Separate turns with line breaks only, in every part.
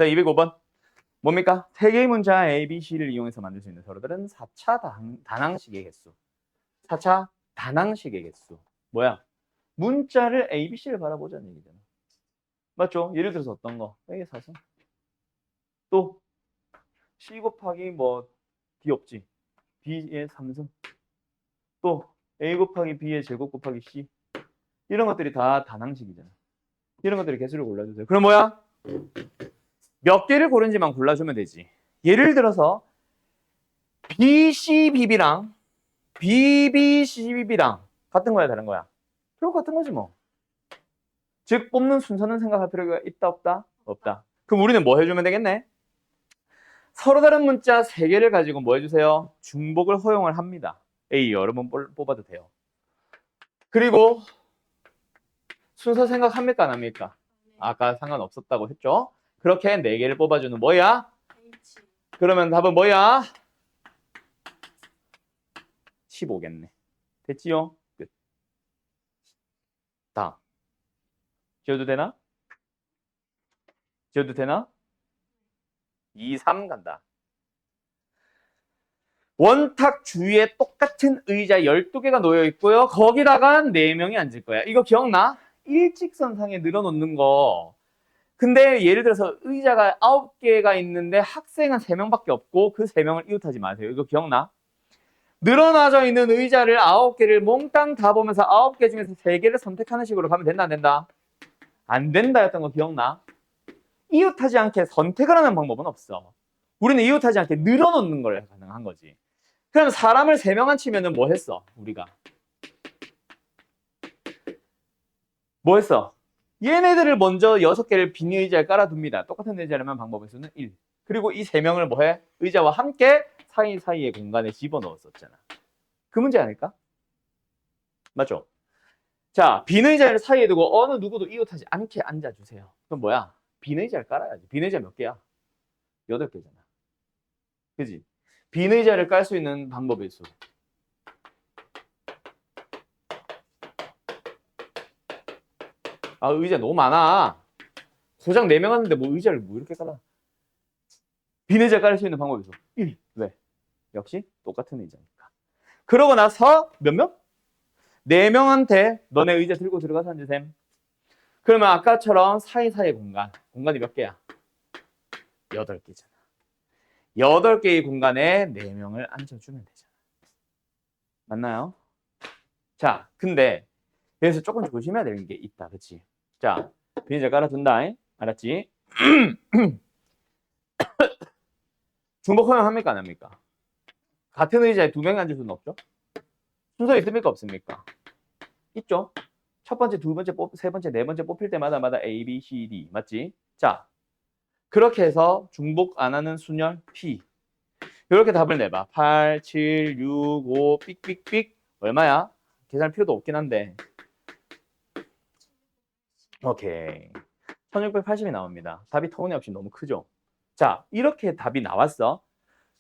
자, 205번. 뭡니까? 세 개의 문자 A, B, C를 이용해서 만들 수 있는 서로들은 4차 다항식의 개수. 4차 다항식의 개수. 뭐야? 문자를 A, B, C를 바라보자는 얘기잖아. 맞죠? 예를 들어서 어떤 거? A의 4승. 또 C 곱하기 뭐 D 없지. B의 3승. 또 A 곱하기 B의 제곱 곱하기 C. 이런 것들이 다 다항식이잖아. 이런 것들의 개수를 골라주세요. 그럼 뭐야? 몇 개를 고른지만 골라주면 되지. 예를 들어서 BCBB랑 BBCBB랑 같은 거야 다른 거야? 결국 같은 거지 뭐. 즉 뽑는 순서는 생각할 필요가 있다 없다? 없다. 그럼 우리는 뭐 해주면 되겠네? 서로 다른 문자 3개를 가지고 뭐 해주세요? 중복을 허용을 합니다. A 여러 번 뽑아도 돼요. 그리고 순서 생각합니까 안 합니까? 아까 상관없었다고 했죠? 그렇게 4개를 뽑아주는 뭐야? 그러면 답은 뭐야? 15겠네. 됐지요? 끝. 다음. 지워도 되나? 지워도 되나? 2, 3 간다. 원탁 주위에 똑같은 의자 12개가 놓여 있고요. 거기다가 4명이 앉을 거야. 이거 기억나? 일직선상에 늘어놓는 거. 근데 예를 들어서 의자가 9개가 있는데 학생은 3명밖에 없고 그 3명을 이웃하지 마세요. 이거 기억나? 늘어나져 있는 의자를 9개를 몽땅 다 보면서 9개 중에서 3개를 선택하는 식으로 가면 된다 안 된다? 안 된다였던 거 기억나? 이웃하지 않게 선택을 하는 방법은 없어. 우리는 이웃하지 않게 늘어놓는 걸 가능한 거지. 그럼 사람을 3명 앉히면은 뭐 했어? 우리가 뭐 했어? 얘네들을 먼저 6개를 빈 의자에 깔아둡니다. 똑같은 의자라면 방법의 수는 1. 그리고 이 3명을 뭐해? 의자와 함께 사이사이의 공간에 집어넣었었잖아. 그 문제 아닐까? 맞죠? 자, 빈 의자를 사이에 두고 어느 누구도 이웃하지 않게 앉아주세요. 그럼 뭐야? 빈 의자를 깔아야지. 빈 의자 몇 개야? 8개잖아. 그지? 빈 의자를 깔 수 있는 방법의 수. 아, 의자 너무 많아. 고장 4명 하는데 뭐 의자를 뭐 이렇게 깔아. 빈 의자 깔 수 있는 방법이 있어. 1. 왜? 역시 똑같은 의자니까. 그러고 나서 몇 명? 4명한테 너네 의자 들고 들어가서 앉으셈. 그러면 아까처럼 사이사이 공간이 몇 개야? 8개잖아. 8개의 공간에 4명을 앉혀주면 되잖아. 맞나요? 자, 근데 여기서 조금 조심해야 되는 게 있다. 그치? 자, 빈 의자 깔아둔다. 알았지? 중복 허용합니까 안 합니까? 같은 의자에 2명이 앉을 수는 없죠? 순서 있습니까 없습니까? 있죠? 첫 번째, 두 번째, 세 번째, 네 번째 뽑힐 때마다 A, B, C, D 맞지? 자, 그렇게 해서 중복 안 하는 순열 P 이렇게 답을 내봐. 8, 7, 6, 5 삑삑삑 얼마야? 계산할 필요도 없긴 한데 오케이 1680이 나옵니다. 답이 터무니없이 너무 크죠? 자, 이렇게 답이 나왔어.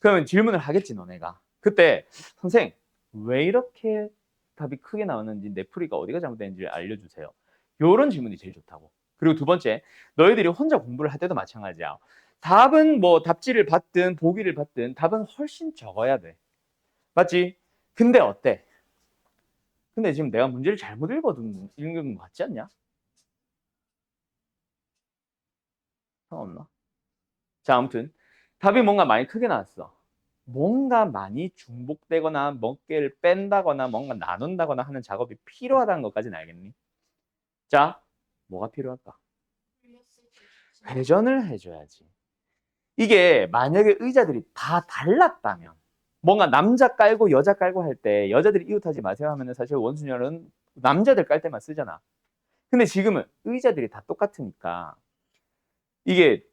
그러면 질문을 하겠지 너네가. 그때 선생 왜 이렇게 답이 크게 나왔는지 내 풀이가 어디가 잘못됐는지 알려주세요. 이런 질문이 제일 좋다고. 그리고 두 번째, 너희들이 혼자 공부를 할 때도 마찬가지야. 답은 뭐 답지를 받든 보기를 받든 답은 훨씬 적어야 돼. 맞지? 근데 어때? 근데 지금 내가 문제를 잘못 읽은 거 같지 않냐? 상관없나? 자, 아무튼 답이 뭔가 많이 크게 나왔어. 뭔가 많이 중복되거나 몇 개를 뺀다거나 뭔가 나눈다거나 하는 작업이 필요하다는 것까지는 알겠니? 자, 뭐가 필요할까? 회전을 해줘야지. 이게 만약에 의자들이 다 달랐다면 뭔가 남자 깔고 여자 깔고 할 때 여자들이 이웃하지 마세요 하면은 사실 원순열은 남자들 깔 때만 쓰잖아. 근데 지금은 의자들이 다 똑같으니까 이게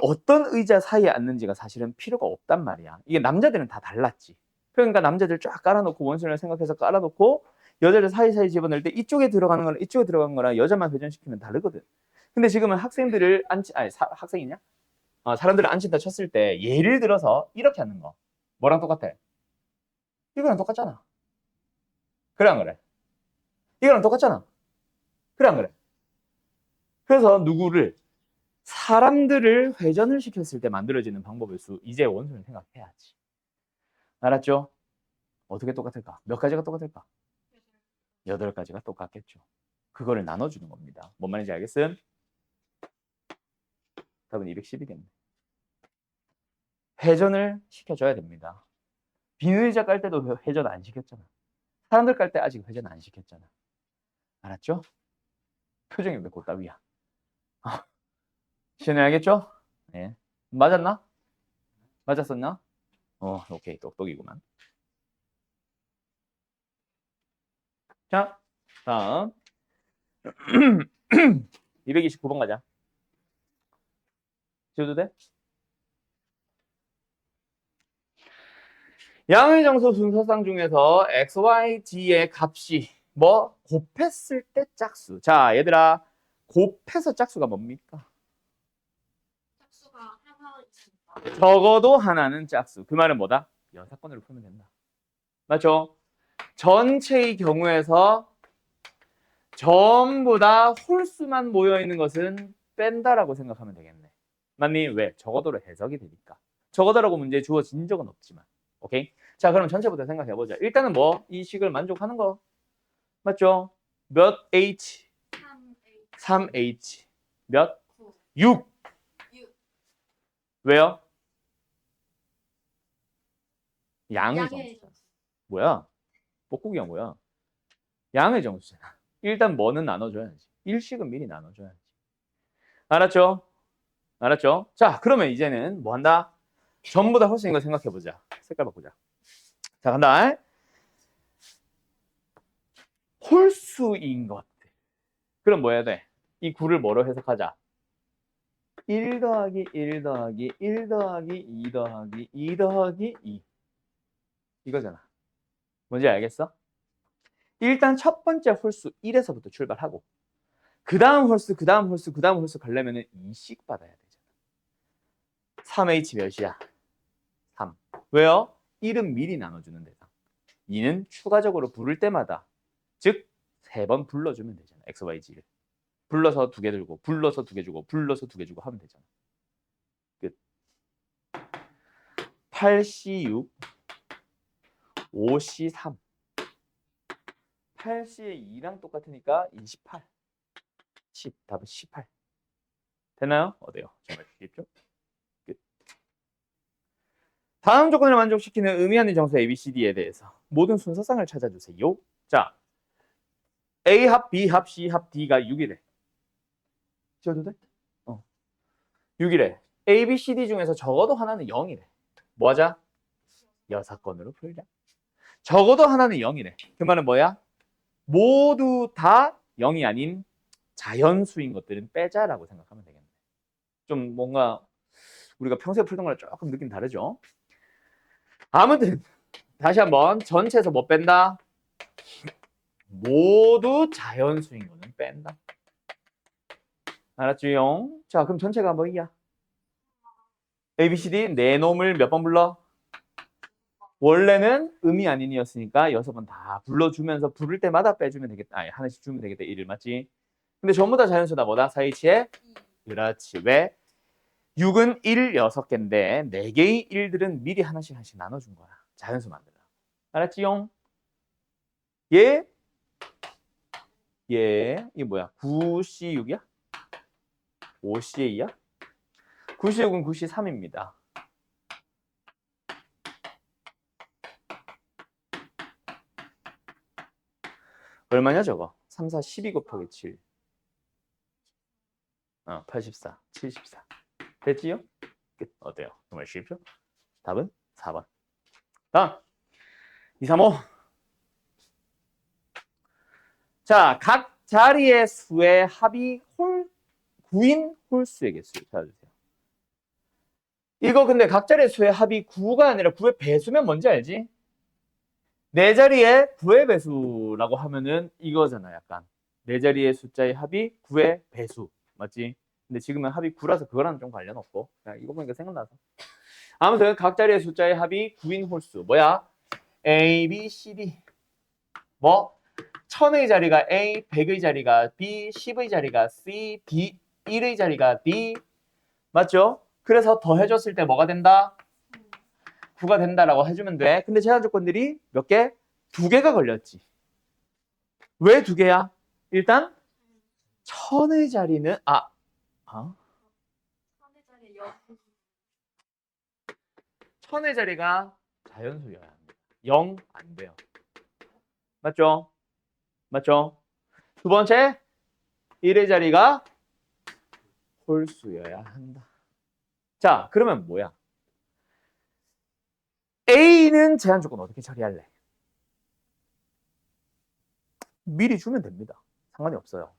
어떤 의자 사이에 앉는지가 사실은 필요가 없단 말이야. 이게 남자들은 다 달랐지. 그러니까 남자들 쫙 깔아놓고 원순을 생각해서 깔아놓고 여자들 사이사이 집어넣을 때 이쪽에 들어가는 거랑 이쪽에 들어가는 거랑 여자만 회전시키면 다르거든. 근데 지금은 학생들을 학생이냐? 사람들을 앉힌다 쳤을 때 예를 들어서 이렇게 하는 거. 뭐랑 똑같아? 이거랑 똑같잖아. 그래 안 그래? 이거랑 똑같잖아. 그래 안 그래? 그래서 누구를 사람들을 회전을 시켰을 때 만들어지는 방법의 수, 이제 원수를 생각해야지. 알았죠? 어떻게 똑같을까? 몇 가지가 똑같을까? 8가지가 똑같겠죠. 그거를 나눠주는 겁니다. 뭔 말인지 알겠음? 답은 210이겠네. 회전을 시켜줘야 됩니다. 비의자 깔 때도 회전 안 시켰잖아. 사람들 깔 때 아직 회전 안 시켰잖아. 알았죠? 표정이 왜 곧따위야? 시연해야겠죠? 네. 맞았나? 맞았었나? 오케이. 똑똑이구만. 자, 다음. 229번 가자. 지워도 돼? 양의 정수 순서상 중에서 x, y, g의 값이 뭐 곱했을 때 짝수. 자, 얘들아, 곱해서 짝수가 뭡니까?
짝수가 하나 있습니다.
적어도 하나는 짝수. 그 말은 뭐다? 연사건으로 풀면 된다. 맞죠? 전체의 경우에서 전부 다 홀수만 모여 있는 것은 뺀다라고 생각하면 되겠네. 맞니? 왜? 적어도로 해석이 되니까. 적어도라고 문제에 주어진 적은 없지만. 오케이? 자, 그럼 전체부터 생각해 보자. 일단은 뭐 이 식을 만족하는 거 맞죠? 몇 h? 3h. 몇? 6. 왜요? 양의 정수. 뭐야? 뻐꾸기가 뭐야? 양의 정수잖아. 일단 뭐는 나눠줘야지. 일식은 미리 나눠줘야지. 알았죠? 알았죠? 자, 그러면 이제는 뭐 한다? 전부 다 홀수인 거 생각해보자. 색깔 바꾸자. 자, 간다. 홀수인 것들. 그럼 뭐 해야 돼? 이 구를 뭐로 해석하자? 1 더하기 1 더하기 1 더하기 2 더하기 2 더하기 2. 이거잖아. 뭔지 알겠어? 일단 첫 번째 홀수 1에서부터 출발하고 그 다음 홀수, 그 다음 홀수, 그 다음 홀수 가려면 2씩 받아야 되잖아. 3h 몇이야? 3. 왜요? 1은 미리 나눠주는 대상. 2는 추가적으로 부를 때마다 즉 3번 불러주면 되잖아. x, y, g를. 불러서 2개 들고 불러서 2개 주고 불러서 2개 주고 하면 되잖아. 끝. 8c6 5c3 8c의 2랑 똑같으니까 28 10 답은 18 되나요? 어때요? 정말 쉽죠? 끝. 다음 조건을 만족시키는 의미하는 정수 ABCD에 대해서 모든 순서상을 찾아주세요. 자, A 합, B 합, C 합, D가 6이래. 지워도 돼? 6이래. A, B, C, D 중에서 적어도 하나는 0이래. 뭐 하자? 여사건으로 풀자. 적어도 하나는 0이래. 그 말은 뭐야? 모두 다 0이 아닌 자연수인 것들은 빼자라고 생각하면 되겠네. 좀 뭔가 우리가 평소에 풀던 거랑 조금 느낌 다르죠? 아무튼 다시 한번 전체에서 뭐 뺀다? 모두 자연수인 거는 뺀다. 알았지요? 자, 그럼 전체가 뭐야? A, B, C, D 네 놈을 몇 번 불러? 원래는 음이 아닌이었으니까 6번 다 불러주면서 부를 때마다 빼주면 되겠다. 아니, 하나씩 주면 되겠다. 1을 맞지? 근데 전부 다 자연수다 뭐다? 4H에? 그렇지. 왜? 6은 1, 6개인데 4개의 1들은 미리 하나씩 나눠준 거야. 자연수 만들어. 알았지요? 얘? 이게 뭐야? 9C6이야? 5C2야? 9C6은 9C3입니다. 얼마냐 저거? 3, 4, 12 곱하기 7. 84, 74. 됐지요? 끝. 어때요? 정말 쉽죠? 답은 4번. 다음. 2, 3, 5. 자, 각 자리의 수의 합이 9인 홀수의 개수 찾아주세요. 이거 근데 각 자리의 수의 합이 9가 아니라 9의 배수면 뭔지 알지? 네 자리의 9의 배수라고 하면은 이거잖아, 약간. 네 자리의 숫자의 합이 9의 배수. 맞지? 근데 지금은 합이 9라서 그거랑 좀 관련 없고. 이거 보니까 생각나서. 아무튼 각 자리의 숫자의 합이 9인 홀수. 뭐야? A, B, C, D. 뭐? 1000의 자리가 A, 100의 자리가 B, 10의 자리가 C, D, 1의 자리가 D, 맞죠? 그래서 더해줬을 때 뭐가 된다? 9가 된다라고 해주면 돼. 근데 제한 조건들이 몇 개? 2개가 걸렸지. 왜 2개야? 일단 천의 자리는 천의 자리가 자연수여야 합니다. 0 안 돼요. 맞죠? 맞죠? 두 번째, 1의 자리가 홀수여야 한다. 자, 그러면 뭐야? A는 제한 조건 어떻게 처리할래? 미리 주면 됩니다. 상관이 없어요.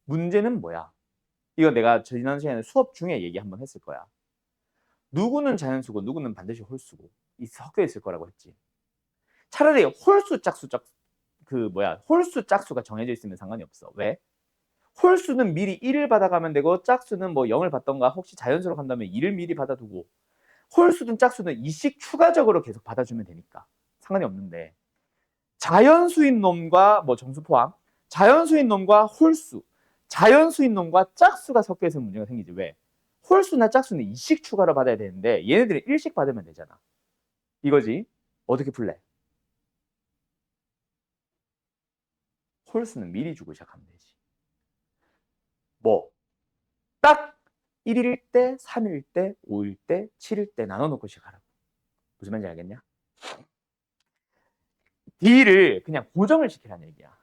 문제는 뭐야? 이거 내가 지난 시간에 수업 중에 얘기 한번 했을 거야. 누구는 자연수고 누구는 반드시 홀수고 섞여 있을 거라고 했지. 차라리 홀수 짝수 홀수 짝수가 정해져 있으면 상관이 없어. 왜? 홀수는 미리 1을 받아가면 되고 짝수는 뭐 0을 받던가 혹시 자연수로 간다면 2를 미리 받아두고 홀수든 짝수든 2씩 추가적으로 계속 받아주면 되니까 상관이 없는데 자연수인 놈과 뭐 정수 포함 자연수인 놈과 홀수 자연수인 놈과 짝수가 섞여 있으면 문제가 생기지. 왜? 홀수나 짝수는 2씩 추가로 받아야 되는데 얘네들이 1씩 받으면 되잖아. 이거지. 어떻게 풀래? 홀수는 미리 주고 시작하면 되지. 뭐? 딱 1일 때, 3일 때, 5일 때, 7일 때 나눠놓고 시작하라고. 무슨 말인지 알겠냐? D를 그냥 고정을 시키라는 얘기야.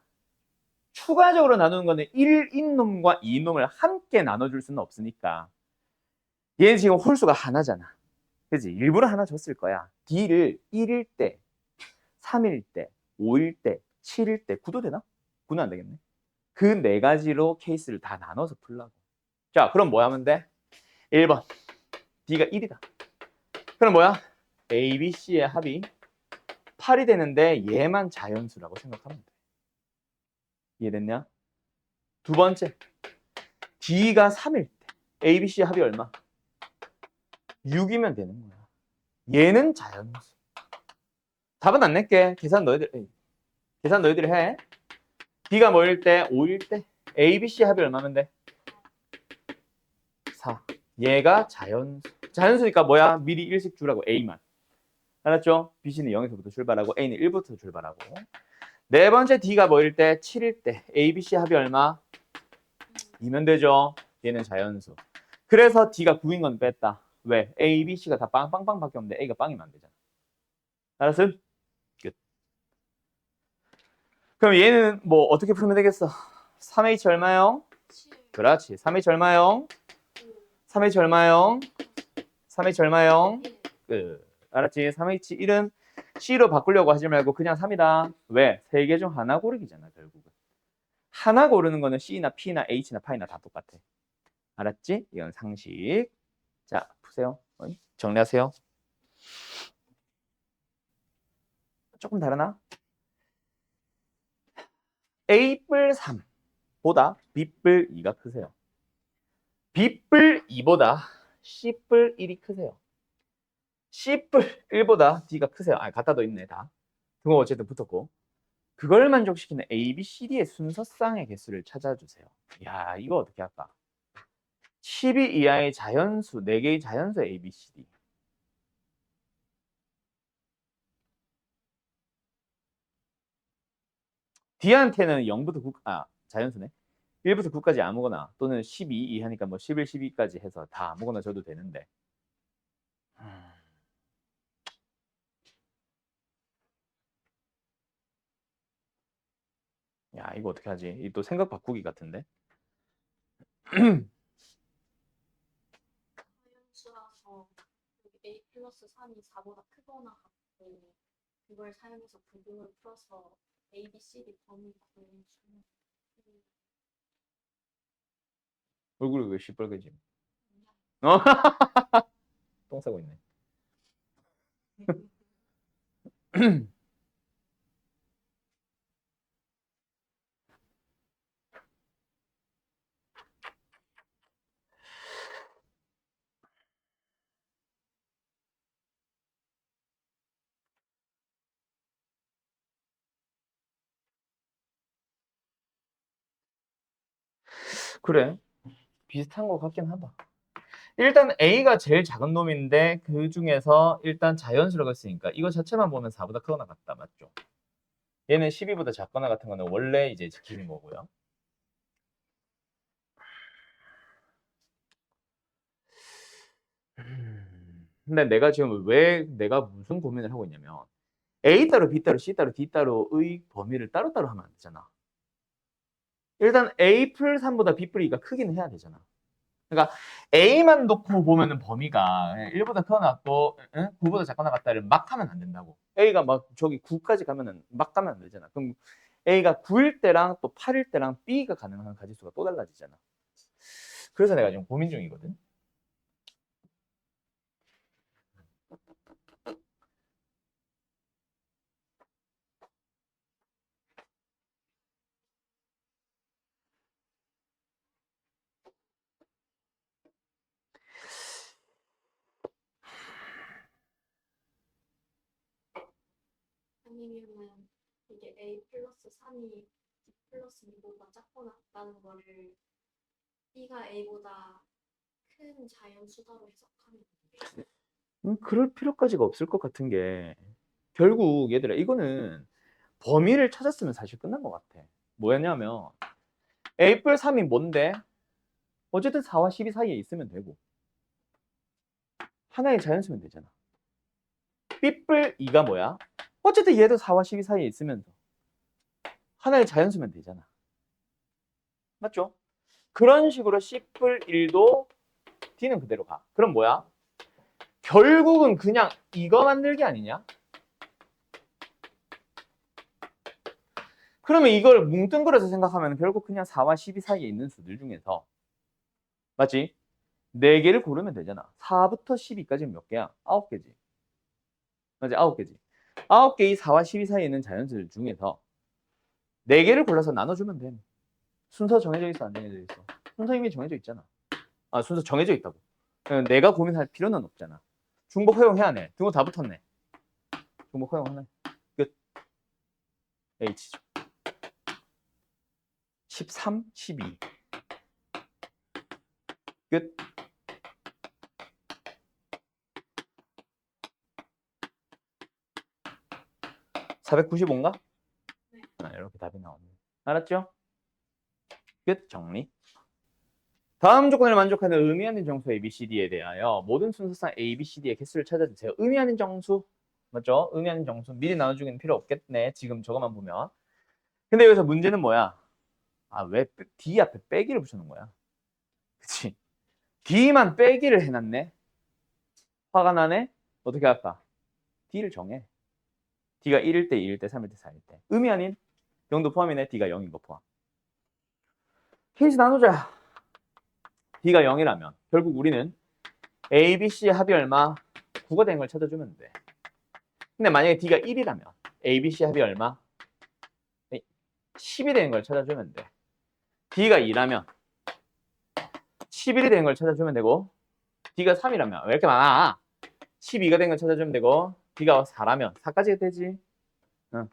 추가적으로 나누는 거는 1인 놈과 2놈을 함께 나눠줄 수는 없으니까 얘는 지금 홀수가 하나잖아. 그치? 일부러 하나 줬을 거야. D를 1일 때, 3일 때, 5일 때, 7일 때 9도 되나? 9는 안 되겠네. 그 네 가지로 케이스를 다 나눠서 풀라고. 자, 그럼 뭐 하면 돼? 1번. D가 1이다. 그럼 뭐야? A, B, C의 합이 8이 되는데 얘만 자연수라고 생각하면 돼. 이해됐냐? 두 번째. D가 3일 때. A, B, C의 합이 얼마? 6이면 되는 거야. 얘는 자연수. 답은 안 낼게. 계산 너희들이 해. D가 뭐일 때? 5일 때. A, B, C 합이 얼마면 돼? 4. 얘가 자연수. 자연수니까 뭐야? 미리 1씩 주라고. A만. 알았죠? B, C는 0에서부터 출발하고 A는 1부터 출발하고. 네 번째 D가 뭐일 때? 7일 때. A, B, C 합이 얼마? 2면 되죠. 얘는 자연수. 그래서 D가 9인 건 뺐다. 왜? A, B, C가 다 빵빵빵밖에 없는데 A가 빵이면 안 되잖아. 알았어? 끝. 그럼 얘는 뭐 어떻게 풀면 되겠어? 3H 얼마요? 그렇지. 3H 얼마요? 3H 얼마요? 3H 얼마요? 알았지? 3H1은 C로 바꾸려고 하지 말고 그냥 3이다. 왜? 세 개 중 하나 고르기잖아, 결국은. 하나 고르는 거는 C나 P나 H나 파이나 다 똑같아. 알았지? 이건 상식. 자, 푸세요. 정리하세요. 조금 다르나? A뿔 3보다 B뿔 2가 크세요. B뿔 2보다 C뿔 1이 크세요. C뿔 1보다 D가 크세요. 갖다 더 있네, 다. 등호 어쨌든 붙었고. 그걸 만족시키는 A, B, C, D의 순서쌍의 개수를 찾아주세요. 야, 이거 어떻게 할까? 12 이하의 자연수, 4개의 자연수 A, B, C, D. D한테는 0부터 9, 자연수네. 1부터 9까지 아무거나 또는 12 이하니까 뭐 11, 12까지 해서 다 아무거나 줘도 되는데. 야, 이거 어떻게 하지? 또 생각 바꾸기 같은데.
자연수라서 A 플러스 3이 4보다 크거나 같고 그걸 사용해서 부등을 풀어서 A, B, C, D 범위 구해주는
얼굴이 왜 시뻘개지? 어? 똥 싸고 있네. 그래. 비슷한 것 같긴 하다. 일단 A가 제일 작은 놈인데 그 중에서 일단 자연수라고 했으니까 이거 자체만 보면 4보다 크거나 같다. 맞죠? 얘는 12보다 작거나 같은 거는 원래 이제 지키는 거고요. 근데 내가 지금 왜 내가 무슨 고민을 하고 있냐면 A 따로 B 따로 C 따로 D 따로의 범위를 따로따로 하면 안 되잖아. 일단 A 풀 3보다 B 풀 2가 크기는 해야 되잖아. 그러니까 A만 놓고 보면은 범위가 1보다 크거나 같고 9보다 작거나 같다를 막 하면 안 된다고. A가 막 저기 9까지 가면은 막 가면 안 되잖아. 그럼 A가 9일 때랑 또 8일 때랑 B가 가능한 가지수가 또 달라지잖아. 그래서 내가 지금 고민 중이거든.
아니면은 이게 A 플러스 3이 B 플러스 2보다 작거나 같다는 거를 B가 A보다 큰 자연수다로 해석하면 돼.
그럴 필요까지가 없을 것 같은 게 결국 얘들아 이거는 범위를 찾았으면 사실 끝난 것 같아. 뭐였냐면 A 뿔 3이 뭔데? 어쨌든 4와 12 사이에 있으면 되고 하나의 자연수면 되잖아. B 뿔 2가 뭐야? 어쨌든 얘도 4와 12 사이에 있으면서 하나의 자연수면 되잖아. 맞죠? 그런 식으로 C 뿔 1도 D는 그대로 가. 그럼 뭐야? 결국은 그냥 이거 만들기 아니냐? 그러면 이걸 뭉뚱그려서 생각하면 결국 그냥 4와 12 사이에 있는 수들 중에서 맞지? 4개를 고르면 되잖아. 4부터 12까지는 몇 개야? 9개지. 맞지? 9개지. 9개의 4와 12 사이에 있는 자연수들 중에서 4개를 골라서 나눠주면 돼. 순서 정해져 있어, 안 정해져 있어? 순서 이미 정해져 있잖아. 아, 순서 정해져 있다고. 내가 고민할 필요는 없잖아. 중복 허용해야 해. 등호 다 붙었네. 중복 허용하네. 끝. H죠. 13, 12. 끝. 495인가?
네.
이렇게 답이 나오네. 알았죠? 끝. 정리. 다음 조건을 만족하는 의미하는 정수 ABCD에 대하여 모든 순서상 ABCD의 개수를 찾아주세요. 의미하는 정수. 맞죠? 의미하는 정수. 미리 나눠주기는 필요 없겠네. 지금 저것만 보면. 근데 여기서 문제는 뭐야? 아, 왜 D 앞에 빼기를 붙여놓은 거야? 그치? D만 빼기를 해놨네? 화가 나네? 어떻게 할까? D를 정해. D가 1일 때, 2일 때, 3일 때, 4일 때. 의미 아닌 0도 포함이네. D가 0인 거 포함. 케이스 나누자. D가 0이라면 결국 우리는 A, B, C의 합이 얼마? 9가 된 걸 찾아주면 돼. 근데 만약에 D가 1이라면 A, B, C 합이 얼마? 10이 된 걸 찾아주면 돼. D가 2라면 11이 된 걸 찾아주면 되고 D가 3이라면 왜 이렇게 많아? 12가 된 걸 찾아주면 되고 D가 4라면 4까지 되지. 응.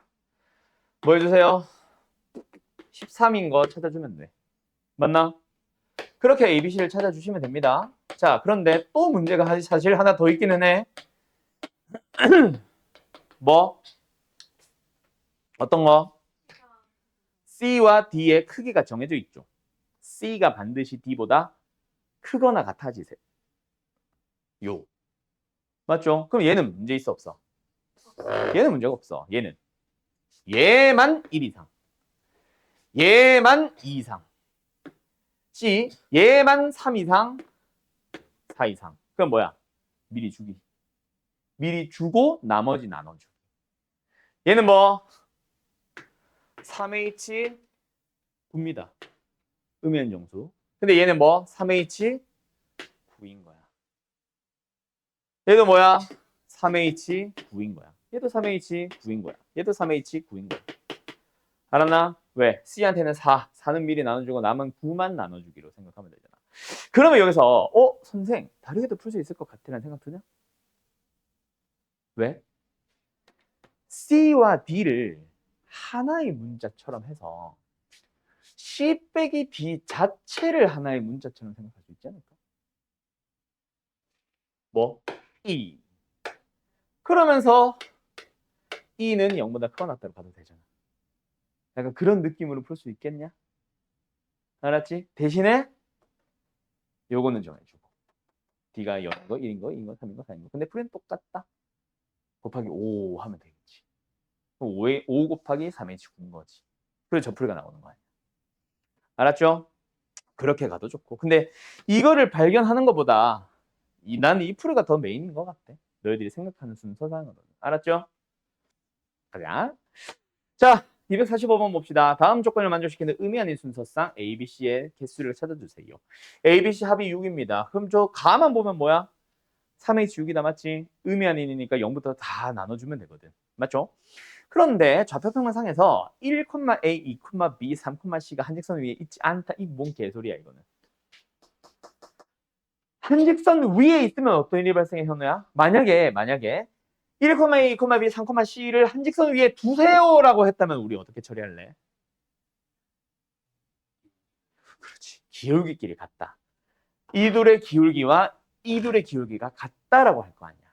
뭐 해주세요? 13인 거 찾아주면 돼. 맞나? 그렇게 ABC를 찾아주시면 됩니다. 자, 그런데 또 문제가 사실 하나 더 있기는 해. 뭐? 어떤 거? C와 D의 크기가 정해져 있죠. C가 반드시 D보다 크거나 같아지세요. 요. 맞죠? 그럼 얘는 문제 있어 없어? 얘는 문제가 없어. 얘만 1 이상. 얘만 2 이상. C 얘만 3 이상. 4 이상. 그럼 뭐야? 미리 주기. 미리 주고 나머지 나눠주기. 얘는 뭐? 3H 9입니다. 음연 정수. 근데 얘는 뭐? 3H 9인 거야. 얘도 뭐야? 3H 9인 거야. 얘도 3H 9인 거야. 얘도 3H 9인 거야. 알았나? 왜? C한테는 4. 4는 미리 나눠주고 남은 9만 나눠주기로 생각하면 되잖아. 그러면 여기서 선생 다르게도 풀 수 있을 것 같다는 생각 드냐? 왜? C와 D를 하나의 문자처럼 해서 C 빼기 D 자체를 하나의 문자처럼 생각할 수 있지 않을까? 뭐? E. 그러면서 E는 0보다 크거나 같다로 봐도 되잖아. 약간 그런 느낌으로 풀 수 있겠냐? 알았지? 대신에 요거는 정해주고. D가 0인 거, 1인 거, 2인 거, 3인 거, 4인 거. 근데 풀이는 똑같다. 곱하기 5 하면 되겠지. 5 곱하기 3H 9인 거지. 그래서 저 풀이가 나오는 거 아니야. 알았죠? 그렇게 가도 좋고. 근데 이거를 발견하는 것보다 나는 이 풀이가 더 메인인 것 같아. 너희들이 생각하는 순서상으로는. 알았죠? 가자. 자, 245번 봅시다. 다음 조건을 만족시키는 의미 아닌 순서상 A, B, C의 개수를 찾아주세요. A, B, C 합이 6입니다. 그럼 저 가만 보면 뭐야? 3H 6이다, 맞지? 의미 아닌이니까 0부터 다 나눠주면 되거든. 맞죠? 그런데 좌표평면상에서 1,A, 2,B, 3,C가 한직선 위에 있지 않다. 이 뭔 개소리야, 이거는. 한직선 위에 있으면 어떤 일이 발생해, 현우야? 만약에 1,A, 2,B, 3,C를 한직선 위에 두세요라고 했다면 우리 어떻게 처리할래? 그렇지. 기울기끼리 같다. 이 둘의 기울기와 이 둘의 기울기가 같다라고 할 거 아니야.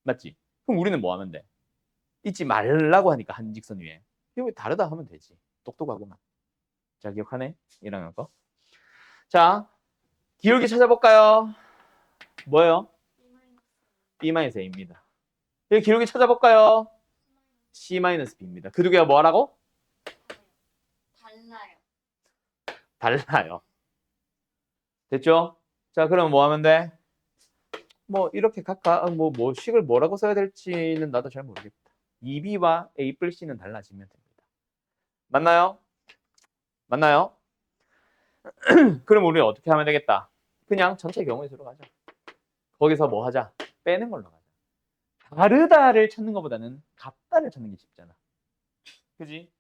맞지? 그럼 우리는 뭐 하면 돼? 잊지 말라고 하니까 한직선 위에. 이거 다르다 하면 되지. 똑똑하구만. 자, 기억하네? 이런 거. 자, 기울기 찾아볼까요? 뭐예요? B-A입니다. 이 기울기 찾아볼까요? C-B입니다. 그 두 개가 뭐라고? 달라요. 됐죠? 자, 그럼 뭐 하면 돼? 뭐 이렇게 각각 뭐 식을 뭐라고 써야 될지는 나도 잘 모르겠다. 2B와 A 뿔 C는 달라지면 됩니다. 맞나요? 맞나요? 그럼 우리 어떻게 하면 되겠다? 그냥 전체 경우의 수로 가자. 거기서 뭐 하자? 빼는 걸로 가자. 다르다를 찾는 것보다는 같다를 찾는 게 쉽잖아. 그지?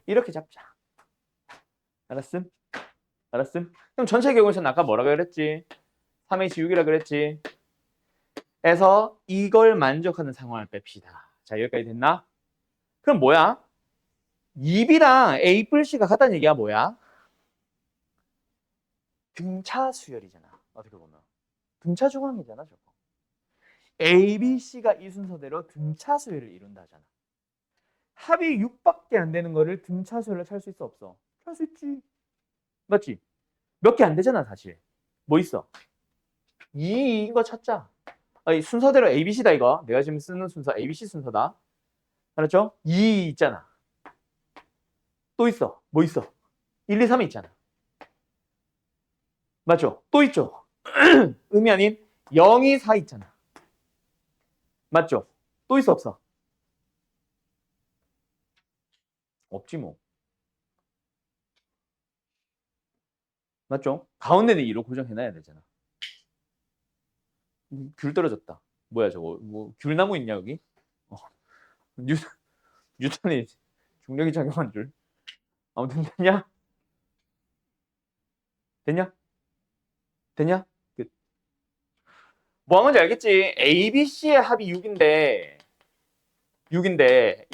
이렇게 잡자. 알았음? 알았음? 그럼 전체 경우에서는 아까 뭐라고 그랬지? 3H6이라 그랬지? 에서 이걸 만족하는 상황을 뺍시다. 자, 여기까지 됐나? 그럼 뭐야? 2B랑 A 뿔 C가 같다는 얘기가 뭐야? 등차 수열이잖아. 어떻게 보면. 등차 중앙이잖아, 저거. A, B, C가 이 순서대로 등차 수열을 이룬다잖아. 합이 6밖에 안 되는 거를 등차 수열로 찾을 수 있어, 없어? 찾을 수 있지. 맞지? 몇 개 안 되잖아, 사실. 뭐 있어? 이거 찾자. 아니, 순서대로 A, B, C다, 이거. 내가 지금 쓰는 순서 A, B, C 순서다. 알았죠? 2 있잖아. 또 있어. 뭐 있어? 1, 2, 3이 있잖아. 맞죠? 또 있죠? 의미 아닌 0, 2, 4 있잖아. 맞죠? 또 있어, 없어? 없지 뭐. 맞죠? 가운데는 2로 고정해놔야 되잖아. 귤 떨어졌다. 뭐야 저거? 뭐 귤나무 있냐 여기? 어. 뉴, 뉴턴이 중력이 작용한 줄. 아무튼 됐냐? 됐냐? 됐냐? 끝. 뭐 하는지 알겠지? A, B, C의 합이 6인데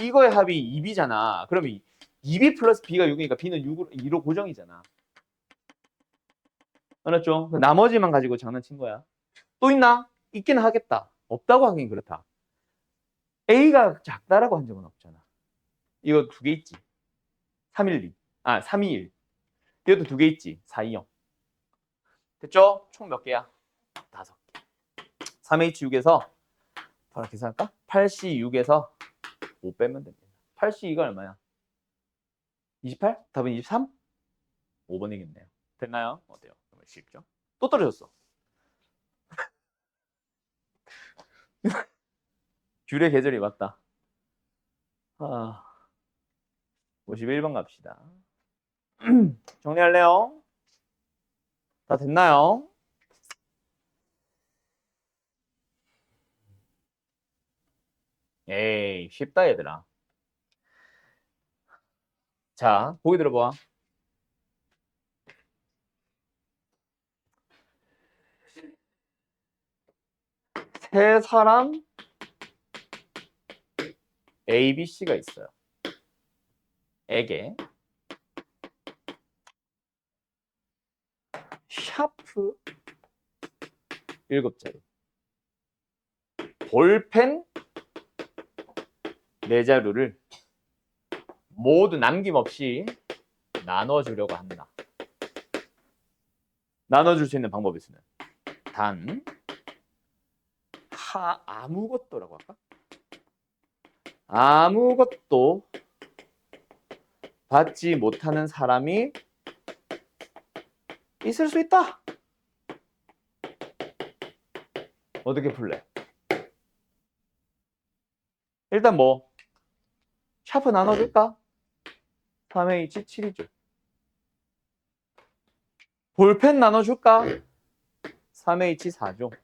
이거의 합이 2B잖아. 그러면 2B 플러스 B가 6이니까 B는 2로 고정이잖아. 알았죠? 나머지만 가지고 장난친 거야. 또 있나? 있긴 하겠다. 없다고 하긴 그렇다. A가 작다라고 한 적은 없잖아. 이거 두 개 있지. 312. 321. 이것도 두 개 있지. 420. 됐죠? 총 몇 개야? 5개. 3H6에서 바로 계산할까? 8C6에서 5 빼면 됩니다. 8C2가 얼마야? 28? 답은 23? 5번이겠네요. 됐나요? 어때요? 쉽죠? 또 떨어졌어. 귤의 계절이 왔다. 51번 갑시다. 정리할래요? 다 됐나요? 에이, 쉽다 얘들아. 자, 보기 들어봐. 세 사람 A, B, C가 있어요. 에게 샤프 7자루. 볼펜 4자루를 모두 남김없이 나눠주려고 한다. 나눠줄 수 있는 방법이 있으면 단 아무것도라고 할까? 아무것도 받지 못하는 사람이 있을 수 있다. 어떻게 풀래? 일단 뭐 샤프 나눠줄까? 3H 7이죠. 볼펜 나눠줄까? 3H 4죠.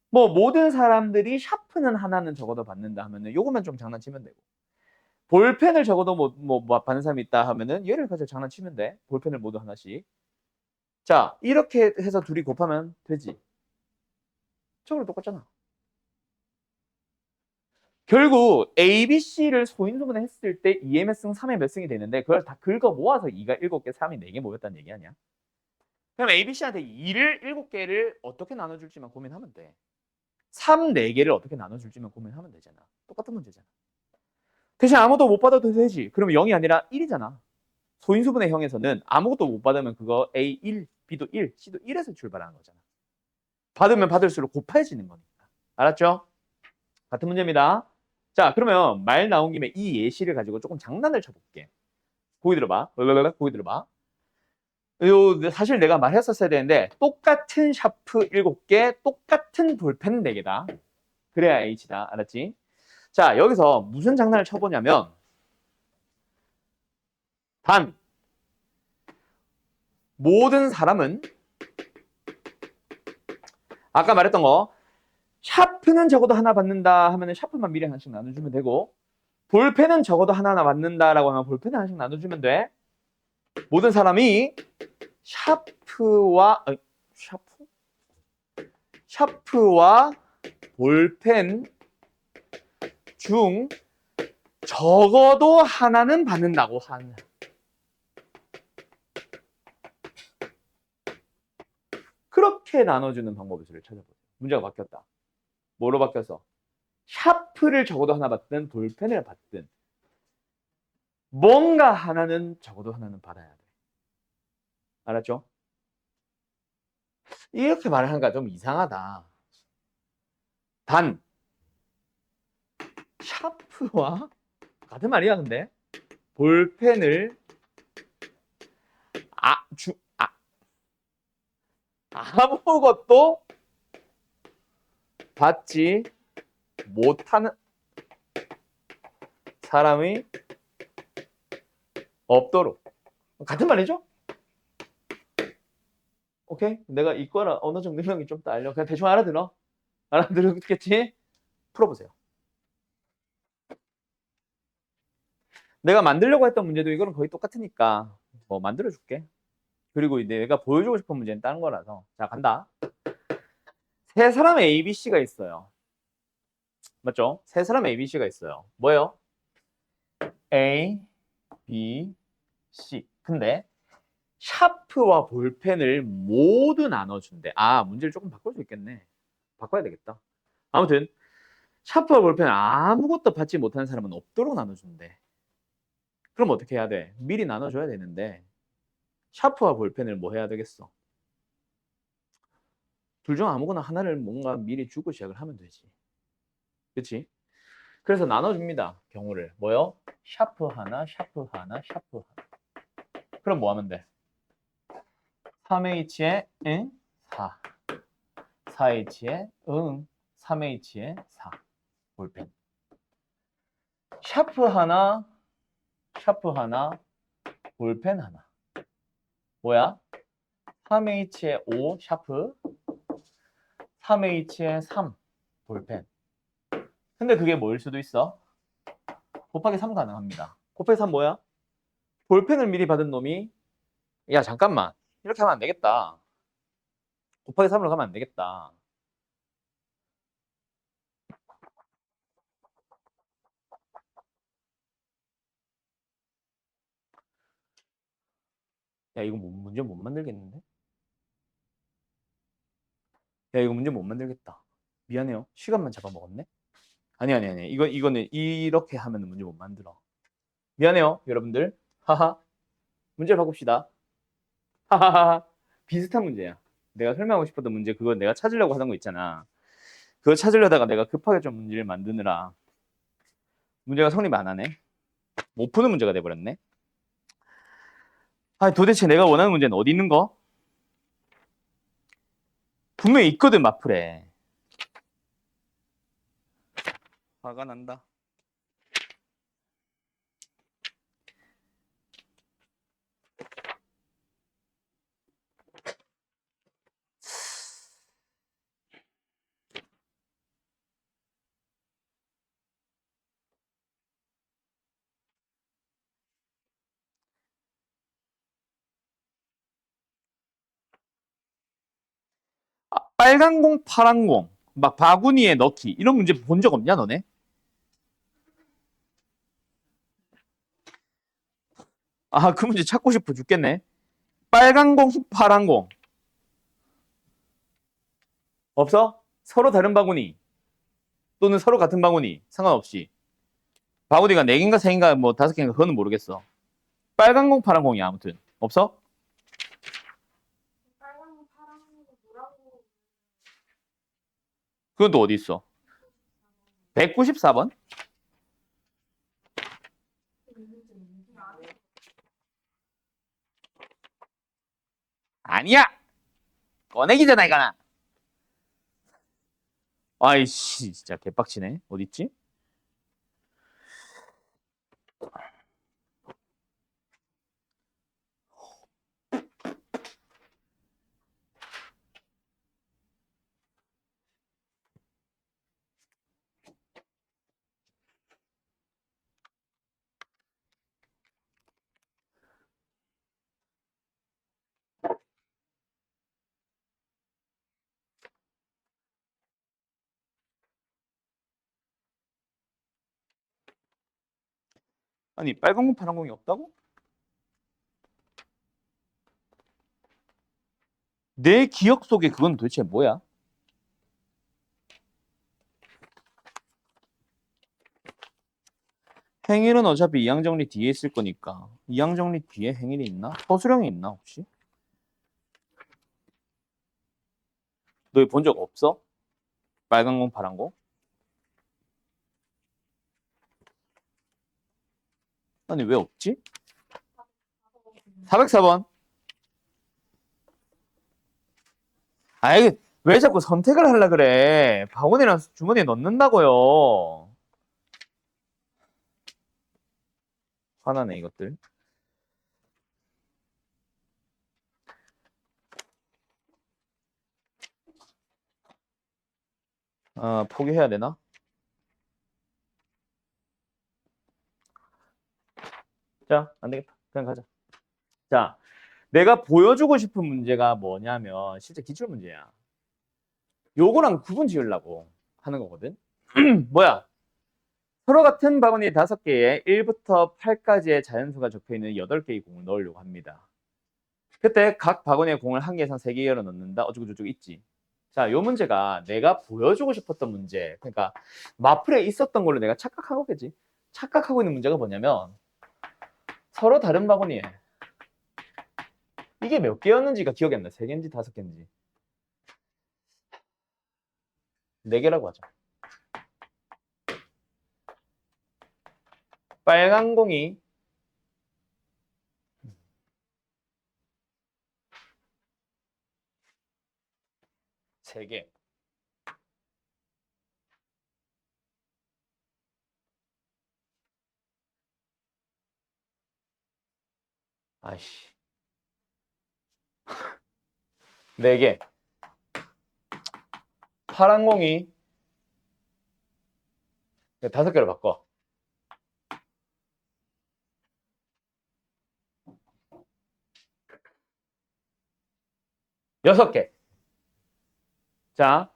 뭐 모든 사람들이 샤프는 하나는 적어도 받는다 하면은 요것만 좀 장난치면 되고, 볼펜을 적어도 뭐 받는 사람이 있다 하면은 얘를 가지고 장난치면 돼. 볼펜을 모두 하나씩. 자, 이렇게 해서 둘이 곱하면 되지. 저거랑 똑같잖아. 결국 A, B, C를 소인수분해 했을 때 2의 몇 승, 3의 몇 승이 되는데 그걸 다 긁어 모아서 2가 7개, 3이 4개 모였다는 얘기 아니야? 그럼 A, B, C한테 2를 7개를 어떻게 나눠줄지만 고민하면 돼. 3, 4개를 어떻게 나눠줄지만 고민하면 되잖아. 똑같은 문제잖아. 대신 아무도 못 받아도 되지. 그러면 0이 아니라 1이잖아. 소인수분해 형에서는 아무것도 못 받으면 그거 A 1, B도 1, C도 1에서 출발하는 거잖아. 받으면 받을수록 곱해지는 거니까. 알았죠? 같은 문제입니다. 자, 그러면 말 나온 김에 이 예시를 가지고 조금 장난을 쳐볼게. 보기 들어봐. 보기 들어봐. 요 사실 내가 말했었어야 되는데 똑같은 샤프 7개, 똑같은 볼펜 4개다. 그래야 H다. 알았지? 자, 여기서 무슨 장난을 쳐보냐면 단 모든 사람은 아까 말했던 거 샤프는 적어도 하나 받는다 하면은 샤프만 미리 하나씩 나눠주면 되고, 볼펜은 적어도 하나 받는다라고 하면 볼펜 하나씩 나눠주면 돼. 모든 사람이 샤프와 볼펜 중 적어도 하나는 받는다고 하는. 그렇게 나눠주는 방법을 찾아보세요. 문제가 바뀌었다. 뭐로 바뀌었어? 샤프를 적어도 하나 받든 볼펜을 받든 뭔가 하나는 적어도 하나는 받아야 돼. 알았죠? 이렇게 말하니까 좀 이상하다. 단 샤프와 같은 말이야 근데 볼펜을 아무것도 받지 못하는 사람이 없도록. 같은 말이죠? 오케이? 내가 이과라 언어 정리력이 좀 더 알려. 그냥 대충 알아들어. 알아들었겠지? 풀어보세요. 내가 만들려고 했던 문제도 이거는 거의 똑같으니까 뭐 만들어줄게. 그리고 내가 보여주고 싶은 문제는 다른 거라서. 자, 간다. 세 사람의 A, B, C가 있어요. 맞죠? 세 사람의 A, B, C가 있어요. 뭐예요? A, B, C. 근데 샤프와 볼펜을 모두 나눠준대. 아, 문제를 조금 바꿀 수 있겠네. 바꿔야 되겠다. 아무튼 샤프와 볼펜 아무것도 받지 못하는 사람은 없도록 나눠준대. 그럼 어떻게 해야 돼? 미리 나눠줘야 되는데 샤프와 볼펜을 뭐 해야 되겠어? 둘 중 아무거나 하나를 뭔가 미리 주고 시작을 하면 되지. 그렇지? 그래서 나눠줍니다. 경우를. 뭐요? 샤프 하나, 샤프 하나, 샤프 하나. 그럼 뭐 하면 돼? 3H에 응? 4. 4H에 응. 3H에 4. 볼펜. 샤프 하나, 샤프 하나, 볼펜 하나. 뭐야? 3H에 5 샤프, 3H에 3 볼펜. 근데 그게 뭐일 수도 있어? 곱하기 3 가능합니다. 곱하기 3 뭐야? 볼펜을 미리 받은 놈이 야 잠깐만 이렇게 하면 안 되겠다. 곱하기 3으로 가면 안 되겠다. 야 이거 문제 못 만들겠는데? 야, 이거 문제 못 만들겠다. 미안해요. 시간만 잡아먹었네. 아니. 이거는 이렇게 하면 문제 못 만들어. 미안해요, 여러분들. 하하. 문제를 바꿉시다. 하하하. 비슷한 문제야. 내가 설명하고 싶었던 문제, 그거 내가 찾으려고 하던 거 있잖아. 그거 찾으려다가 내가 급하게 좀 문제를 만드느라 문제가 성립 안 하네. 못 푸는 문제가 돼버렸네. 아니, 도대체 내가 원하는 문제는 어디 있는 거? 분명히 있거든, 마플에. 화가 난다. 빨간 공, 파란 공, 막 바구니에 넣기 이런 문제 본 적 없냐 너네? 아, 그 문제 찾고 싶어 죽겠네. 빨간 공, 파란 공 없어? 서로 다른 바구니 또는 서로 같은 바구니 상관없이 바구니가 4개인가 3개인가 뭐 5개인가 그거는 모르겠어. 빨간 공, 파란 공이 아무튼 없어?
빨강, 파랑, 노랑,
그건 또 어디 있어? 194번? 아니야! 꺼내기잖아 이거나. 아이씨 진짜 개빡치네. 어디 있지? 아니 빨간 공, 파란 공이 없다고? 내 기억 속에 그건 도대체 뭐야? 행일은 어차피 이항정리 뒤에 있을 거니까. 이항정리 뒤에 행일이 있나? 서술형이 있나 혹시? 너 본 적 없어? 빨간 공, 파란 공? 아니 왜 없지? 404번. 아이 왜 자꾸 선택을 하려 그래? 바구니랑 주머니에 넣는다고요. 화나네 이것들. 포기해야 되나? 자, 안 되겠다. 그냥 가자. 자, 내가 보여주고 싶은 문제가 뭐냐면 실제 기출 문제야. 요거랑 구분 지으려고 하는 거거든. 뭐야? 서로 같은 바구니 5개에 1부터 8까지의 자연수가 적혀있는 8개의 공을 넣으려고 합니다. 그때 각 바구니에 공을 1개 이상 3개 열어 넣는다. 어쩌고저쩌고 있지. 자, 요 문제가 내가 보여주고 싶었던 문제. 그러니까 마플에 있었던 걸로 내가 착각한 거겠지. 착각하고 있는 문제가 뭐냐면 서로 다른 바구니에 이게 몇 개였는지가 기억이 안 나. 3개인지 5개인지. 4개라고 하자. 빨간 공이 3개. 아이씨. 4개. 파란 공이 5개로 바꿔. 6개. 자,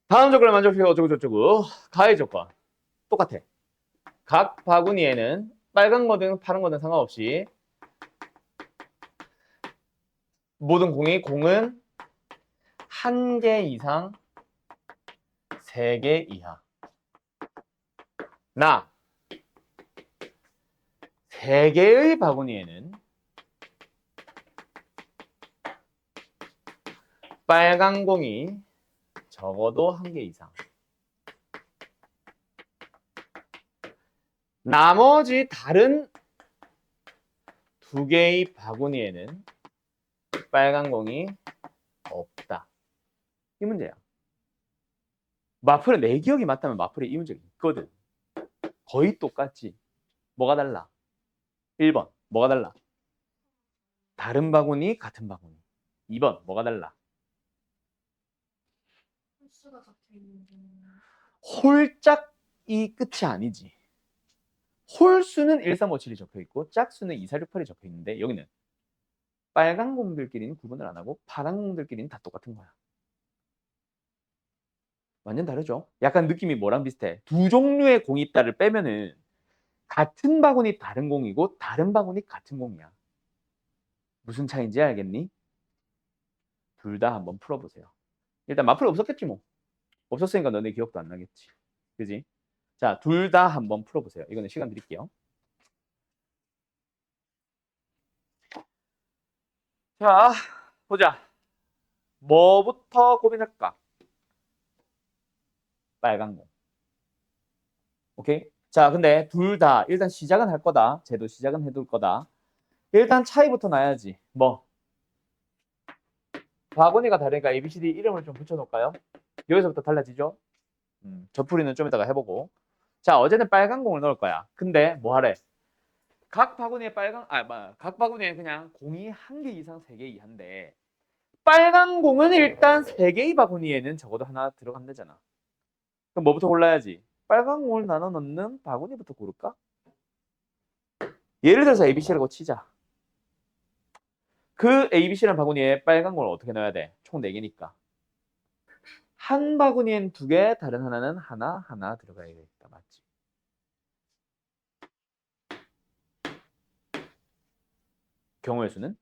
다음 조건을 만족시켜 어쩌고저쩌고. 가해 조건. 똑같아. 각 바구니에는 빨간 거든 파란 거든 상관없이 모든 공은 한 개 이상, 세 개 이하. 나, 세 개의 바구니에는 빨간 공이 적어도 한 개 이상. 나머지 다른 두 개의 바구니에는 빨간 공이 없다. 이 문제야. 마플은 내 기억이 맞다면 마플에 이 문제가 있거든. 거의 똑같지. 뭐가 달라? 1번. 뭐가 달라? 다른 바구니, 같은 바구니. 2번. 뭐가 달라?
홀수가 적혀 있는
홀짝이 끝이 아니지. 홀수는 1357이 적혀 있고 짝수는 2468이 적혀 있는데 여기는 빨간 공들끼리는 구분을 안 하고 파란 공들끼리는 다 똑같은 거야. 완전 다르죠? 약간 느낌이 뭐랑 비슷해? 두 종류의 공이 있다를 빼면은 같은 바구니 다른 공이고 다른 바구니 같은 공이야. 무슨 차이인지 알겠니? 둘 다 한번 풀어보세요. 일단 마플 없었겠지 뭐. 없었으니까 너네 기억도 안 나겠지. 그지? 자, 둘 다 한번 풀어보세요. 이거는 시간 드릴게요. 자, 보자. 뭐부터 고민할까? 빨간 공. 오케이? 자, 근데 둘 다 일단 시작은 할 거다. 쟤도 시작은 해둘 거다. 일단 차이부터 나야지. 뭐? 바구니가 다르니까 ABCD 이름을 좀 붙여놓을까요? 여기서부터 달라지죠? 저 풀이는 좀 이따가 해보고. 자, 어제는 빨간 공을 넣을 거야. 근데 뭐 하래? 각 바구니에 각 바구니에 그냥 공이 한 개 이상, 세 개 이하인데 빨간 공은 일단 세 개의 바구니에는 적어도 하나 들어간다잖아. 그럼 뭐부터 골라야지? 빨간 공을 나눠 넣는 바구니부터 고를까? 예를 들어서 ABC라고 치자. 그 ABC라는 바구니에 빨간 공을 어떻게 넣어야 돼? 총 4개니까. 한 바구니엔 2개, 다른 하나는 하나 들어가야겠다. 맞지? 경우의 수는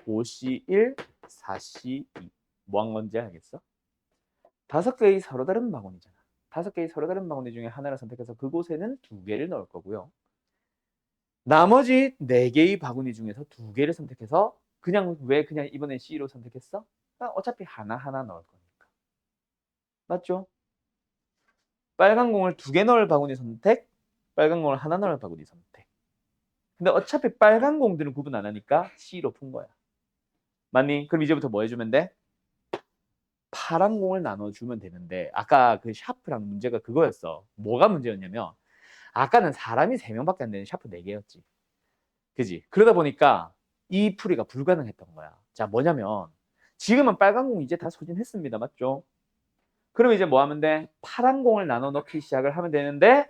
5C1, 4C2. 뭐 한 건지 알겠어? 5개의 서로 다른 바구니잖아. 5개의 서로 다른 바구니 중에 하나를 선택해서 그곳에는 2개를 넣을 거고요. 나머지 4개의 바구니 중에서 2개를 선택해서 왜 그냥 이번엔 C로 선택했어? 어차피 하나 넣을 거니까. 맞죠? 빨간 공을 2개 넣을 바구니 선택, 빨간 공을 하나 넣을 바구니 선택. 근데 어차피 빨간 공들은 구분 안 하니까 C로 푼 거야. 맞니? 그럼 이제부터 뭐 해주면 돼? 파란 공을 나눠주면 되는데 아까 그 샤프랑 문제가 그거였어. 뭐가 문제였냐면 아까는 사람이 3명밖에 안 되는 샤프 4개였지. 그지? 그러다 보니까 이 풀이가 불가능했던 거야. 자, 뭐냐면 지금은 빨간 공 이제 다 소진했습니다. 맞죠? 그럼 이제 뭐 하면 돼? 파란 공을 나눠 넣기 시작을 하면 되는데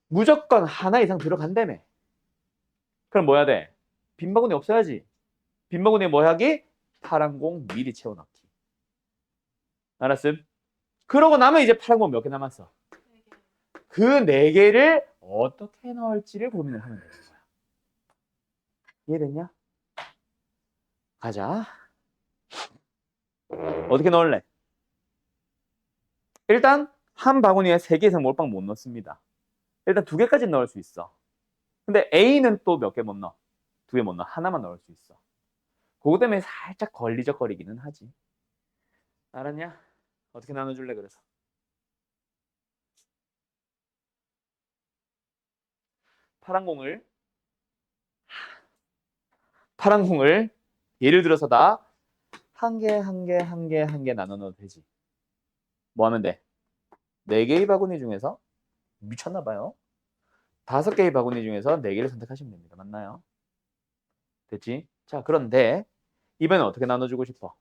무조건 하나 이상 들어간다며. 그럼 뭐 해야 돼? 빈 바구니 없어야지. 빈 바구니에 뭐 하기? 파란 공 미리 채워넣기. 알았음? 그러고 나면 이제 파란 공 몇 개 남았어?
4개.
그 4개를 어떻게 넣을지를 고민을 하면 되는 거야. 이해됐냐? 가자. 어떻게 넣을래? 일단 한 바구니에 3개 이상 몰빵 못 넣습니다. 일단 2개까지 넣을 수 있어. 근데 A는 또 몇 개 못 넣어? 2개 못 넣어. 하나만 넣을 수 있어. 그거 때문에 살짝 걸리적거리기는 하지. 알았냐? 어떻게 나눠줄래 그래서? 파란 공을 예를 들어서 다 한 개 나눠 넣어도 되지. 뭐 하면 돼? 4개의 바구니 중에서 미쳤나 봐요. 5개의 바구니 중에서 4개를 선택하시면 됩니다. 맞나요? 됐지? 자, 그런데 이번엔 어떻게 나눠주고 싶어?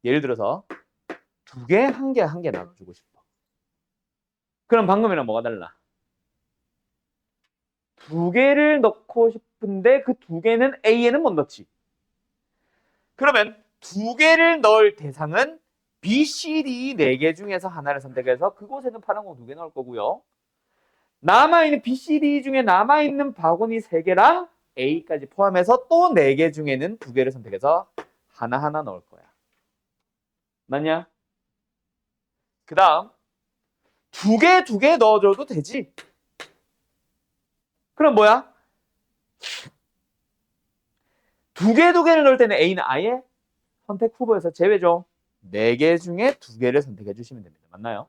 예를 들어서 2개, 1개 나눠주고 싶어. 그럼 방금이랑 뭐가 달라? 2개를 넣고 싶은데 그 2개는 A에는 못 넣지. 그러면 2개를 넣을 대상은 B, C, D 4개 중에서 하나를 선택해서 그곳에는 파란 공 2개 넣을 거고요. 남아있는 B, C, D 중에 남아있는 바구니 3개랑 A까지 포함해서 또 4개 중에는 2개를 선택해서 하나 넣을 거야. 맞냐? 그 다음 두 개 넣어줘도 되지. 그럼 뭐야? 두 개를 넣을 때는 A는 아예 선택 후보에서 제외죠. 4개 중에 2개를 선택해 주시면 됩니다. 맞나요?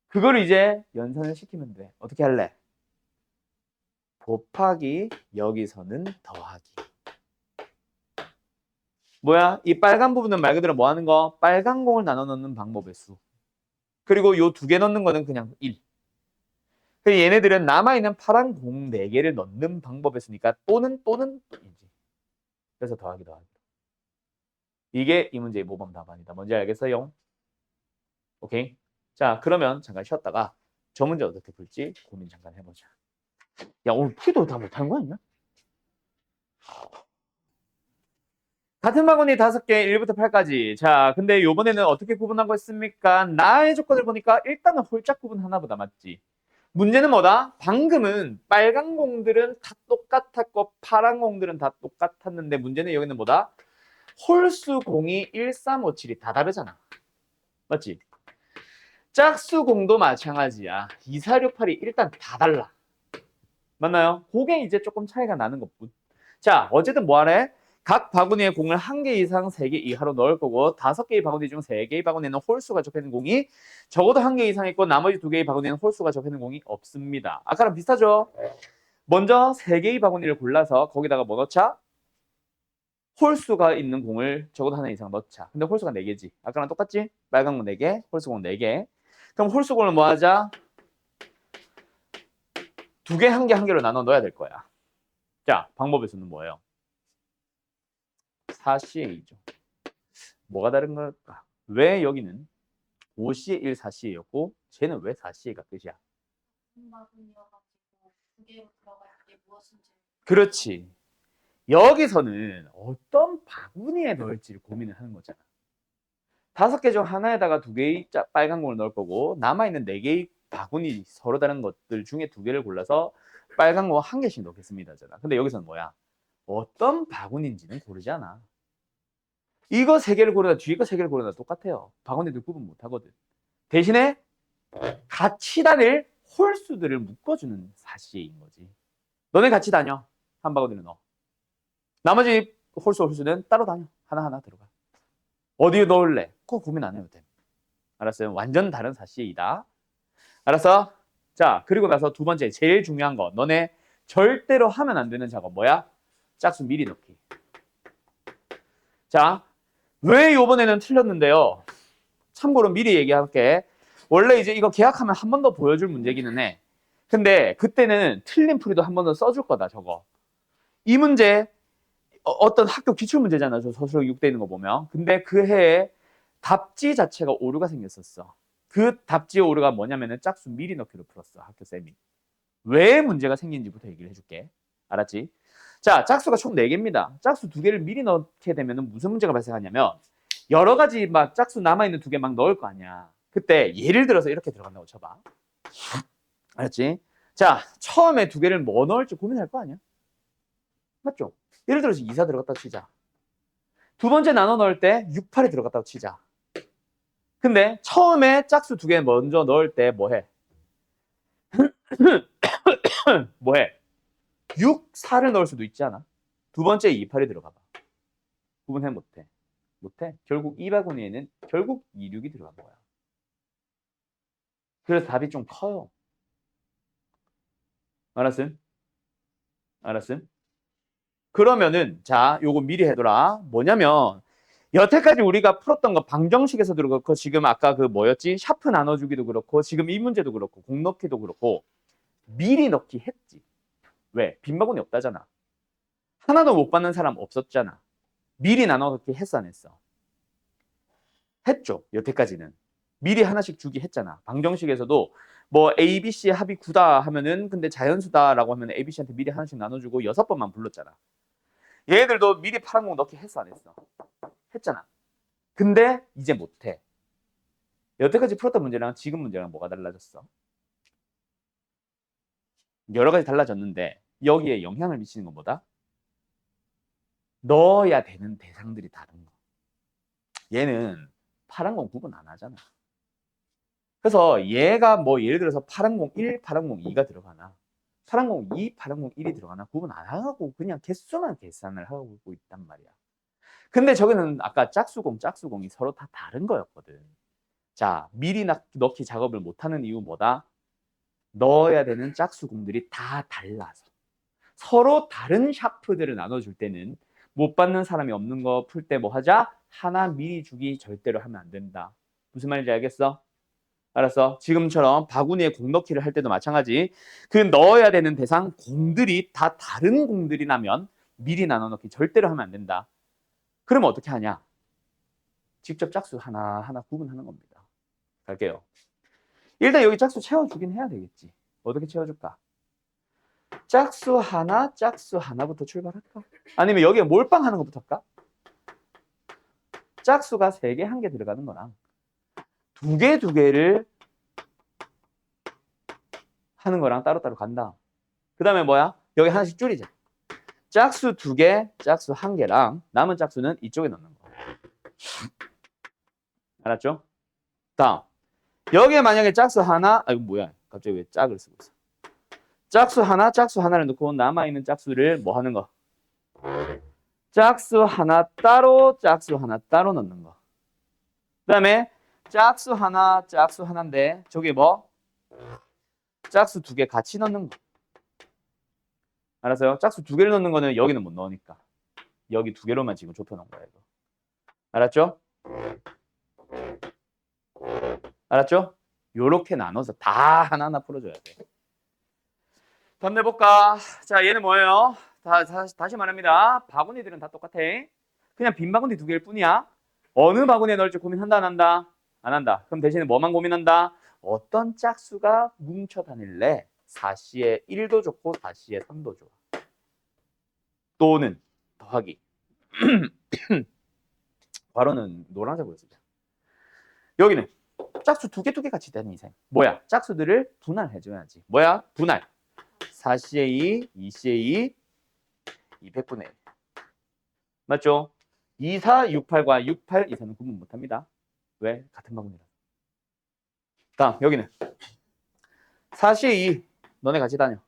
그걸 이제 연산을 시키면 돼. 어떻게 할래? 곱하기 여기서는 더하기. 뭐야? 이 빨간 부분은 말 그대로 뭐 하는 거? 빨간 공을 나눠 넣는 방법의 수. 그리고 요 2개 넣는 거는 그냥 1. 그래서 얘네들은 남아있는 파란 공 4개를 넣는 방법의 수니까 또는 또이지. 그래서 더하기. 이게 이 문제의 모범 답안이다. 뭔지 알겠어요? 오케이. 자, 그러면 잠깐 쉬었다가 저 문제 어떻게 풀지 고민 잠깐 해보자. 야, 오늘 풀이도 다 못한 거 아니야? 같은 바구니 5개, 1부터 8까지. 자, 근데 요번에는 어떻게 구분하고 있습니까? 나의 조건을 보니까 일단은 홀짝 구분 하나보다 맞지. 문제는 뭐다? 방금은 빨간 공들은 다 똑같았고 파란 공들은 다 똑같았는데 문제는 여기는 뭐다? 홀수 공이 1, 3, 5, 7이 다 다르잖아. 맞지? 짝수 공도 마찬가지야. 2, 4, 6, 8이 일단 다 달라. 맞나요? 그게 이제 조금 차이가 나는 것뿐. 자, 어쨌든 뭐하래? 각 바구니에 공을 1개 이상 3개 이하로 넣을 거고 5개의 바구니 중 3개의 바구니에는 홀수가 적혀있는 공이 적어도 1개 이상 있고 나머지 2개의 바구니에는 홀수가 적혀있는 공이 없습니다. 아까랑 비슷하죠? 먼저 3개의 바구니를 골라서 거기다가 뭐 넣자? 홀수가 있는 공을 적어도 하나 이상 넣자. 근데 홀수가 4개지. 아까랑 똑같지? 빨간 공 4개, 홀수 공 4개. 그럼 홀수 공을 뭐 하자? 2개, 1개, 1개로 나눠 넣어야 될 거야. 자, 방법의 수는 뭐예요? 4CA죠. 뭐가 다른 걸까? 왜 여기는 5CA, 1, 4CA였고 쟤는 왜 4CA가 끝이야?
바구니여가지고 두 개로 들어갈 때 무엇인지.
그렇지. 여기서는 어떤 바구니에 넣을지를 고민을 하는 거잖아. 5개 중 하나에다가 2개의 빨간 공을 넣을 거고 남아있는 4개의 바구니 서로 다른 것들 중에 2개를 골라서 빨간 공 1개씩 넣겠습니다잖아. 근데 여기서는 뭐야? 어떤 바구니인지는 고르지 않아. 이거 3개를 고르나 뒤에 거 3개를 고르나 똑같아요. 바구니들 구분 못 하거든. 대신에 같이 다닐 홀수들을 묶어주는 사시인 거지. 너네 같이 다녀. 한 바구니를 넣어. 나머지 홀수는 따로 다녀. 하나하나 들어가. 어디에 넣을래? 그거 고민 안 해도 돼. 알았어요? 완전 다른 사시이다. 알았어? 자, 그리고 나서 두 번째 제일 중요한 거. 너네 절대로 하면 안 되는 작업 뭐야? 짝수 미리 넣기. 자, 왜 이번에는 틀렸는데요? 참고로 미리 얘기할게. 원래 이제 이거 계약하면 한 번 더 보여줄 문제기는 해. 근데 그때는 틀린 풀이도 한 번 더 써줄 거다, 저거. 이 문제 어떤 학교 기출 문제잖아, 저 서술형 6대 있는 거 보면. 근데 그 해에 답지 자체가 오류가 생겼었어. 그 답지의 오류가 뭐냐면은 짝수 미리 넣기로 풀었어, 학교 쌤이. 왜 문제가 생긴지부터 얘기를 해줄게. 알았지? 자, 짝수가 총 4개입니다. 짝수 2개를 미리 넣게 되면 무슨 문제가 발생하냐면 여러 가지 막 짝수 남아있는 2개 막 넣을 거 아니야. 그때 예를 들어서 이렇게 들어간다고 쳐봐. 알았지? 자, 처음에 2개를 뭐 넣을지 고민할 거 아니야? 맞죠? 예를 들어서 2, 4 들어갔다 치자. 두 번째 나눠 넣을 때 6, 8이 들어갔다고 치자. 근데 처음에 짝수 2개 먼저 넣을 때 뭐해? 뭐해? 6, 4를 넣을 수도 있지 않아? 두 번째 2, 8이 들어가 봐. 구분해 못해. 못해. 결국 이 바구니에는 결국 2, 6이 들어간 거야. 그래서 답이 좀 커요. 알았음? 알았음? 그러면은 자, 요거 미리 해둬라. 뭐냐면 여태까지 우리가 풀었던 거 방정식에서도 그렇고 지금 아까 그 뭐였지? 샤프 나눠주기도 그렇고 지금 이 문제도 그렇고 공 넣기도 그렇고 미리 넣기 했지. 왜? 빈 바구니 없다잖아. 하나도 못 받는 사람 없었잖아. 미리 나눠 넣기 했어 안 했어? 했죠. 여태까지는. 미리 하나씩 주기 했잖아. 방정식에서도 뭐 A, B, C의 합이 9다 하면은 근데 자연수다라고 하면 A, B, C한테 미리 하나씩 나눠주고 6번만 불렀잖아. 얘들도 미리 파란 공 넣기 했어 안 했어? 했잖아. 근데 이제 못해. 여태까지 풀었던 문제랑 지금 문제랑 뭐가 달라졌어? 여러 가지 달라졌는데 여기에 영향을 미치는 건 뭐다? 넣어야 되는 대상들이 다른 거. 얘는 파란 공 구분 안 하잖아. 그래서 얘가 뭐 예를 들어서 파란 공 1, 파란 공 2가 들어가나 파란 공 2, 파란 공 1이 들어가나 구분 안 하고 그냥 개수만 계산을 하고 있단 말이야. 근데 저기는 아까 짝수공, 짝수공이 서로 다 다른 거였거든. 자, 미리 넣기 작업을 못하는 이유 뭐다? 넣어야 되는 짝수공들이 다 달라서. 서로 다른 샤프들을 나눠줄 때는 못 받는 사람이 없는 거 풀 때 뭐 하자? 하나 미리 주기 절대로 하면 안 된다. 무슨 말인지 알겠어? 알았어. 지금처럼 바구니에 공 넣기를 할 때도 마찬가지. 그 넣어야 되는 대상 공들이 다 다른 공들이라면 미리 나눠 넣기 절대로 하면 안 된다. 그러면 어떻게 하냐? 직접 짝수 하나하나 구분하는 겁니다. 갈게요. 일단 여기 짝수 채워주긴 해야 되겠지. 어떻게 채워줄까? 짝수 하나부터 출발할까? 아니면 여기에 몰빵하는 것부터 할까? 짝수가 3개, 1개 들어가는 거랑 2개, 2개를 하는 거랑 따로따로 간다. 그 다음에 뭐야? 여기 하나씩 줄이자. 짝수 2개, 짝수 1개랑 남은 짝수는 이쪽에 넣는 거. 알았죠? 다음. 여기에 만약에 짝수 하나, 이거 뭐야? 갑자기 왜 짝을 쓰고 있어? 짝수 하나를 넣고 남아있는 짝수를 뭐 하는 거? 짝수 하나 따로 넣는 거. 그 다음에 짝수 하나인데 저기 뭐? 짝수 2개 같이 넣는 거. 알았어요? 짝수 2개를 넣는 거는 여기는 못 넣으니까. 여기 2개로만 지금 좁혀놓은 거야, 이거. 알았죠? 알았죠? 요렇게 나눠서 다 하나하나 풀어줘야 돼. 다음 내볼까? 자, 얘는 뭐예요? 다시 말합니다. 바구니들은 다 똑같아. 그냥 빈 바구니 2개일 뿐이야. 어느 바구니에 넣을지 고민한다, 안 한다? 안 한다. 그럼 대신에 뭐만 고민한다? 어떤 짝수가 뭉쳐 다닐래? 4C에 1도 좋고 4C에 3도 좋아. 또는 더하기. 바로는 노란색으로 쓰자. 여기는 짝수 2개 같이 되는 이상. 뭐야? 짝수들을 분할해줘야지. 뭐야? 분할. 4C에 2, 2C에 2, 200분의 1. 맞죠? 24, 68과 68, 24는 구분 못합니다. 왜? 같은 바구니라. 다음, 여기는 4C에 2, 너네 같이 다녀.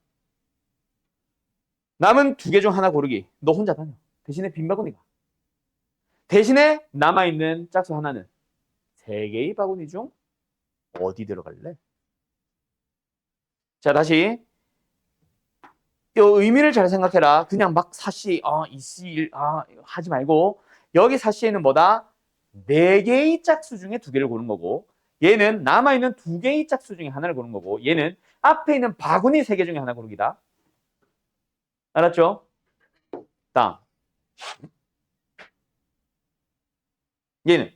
남은 2개 중 하나 고르기. 너 혼자 다녀. 대신에 빈 바구니가. 대신에 남아있는 짝수 하나는 3개의 바구니 중 어디 들어갈래? 자, 다시. 이 의미를 잘 생각해라. 그냥 막 4C, 2C, 1, 하지 말고 여기 4C에는 뭐다? 4개의 짝수 중에 2개를 고른 거고 얘는 남아있는 2개의 짝수 중에 하나를 고른 거고 얘는 앞에 있는 바구니 3개 중에 하나 고르기다. 알았죠? 다음. 얘는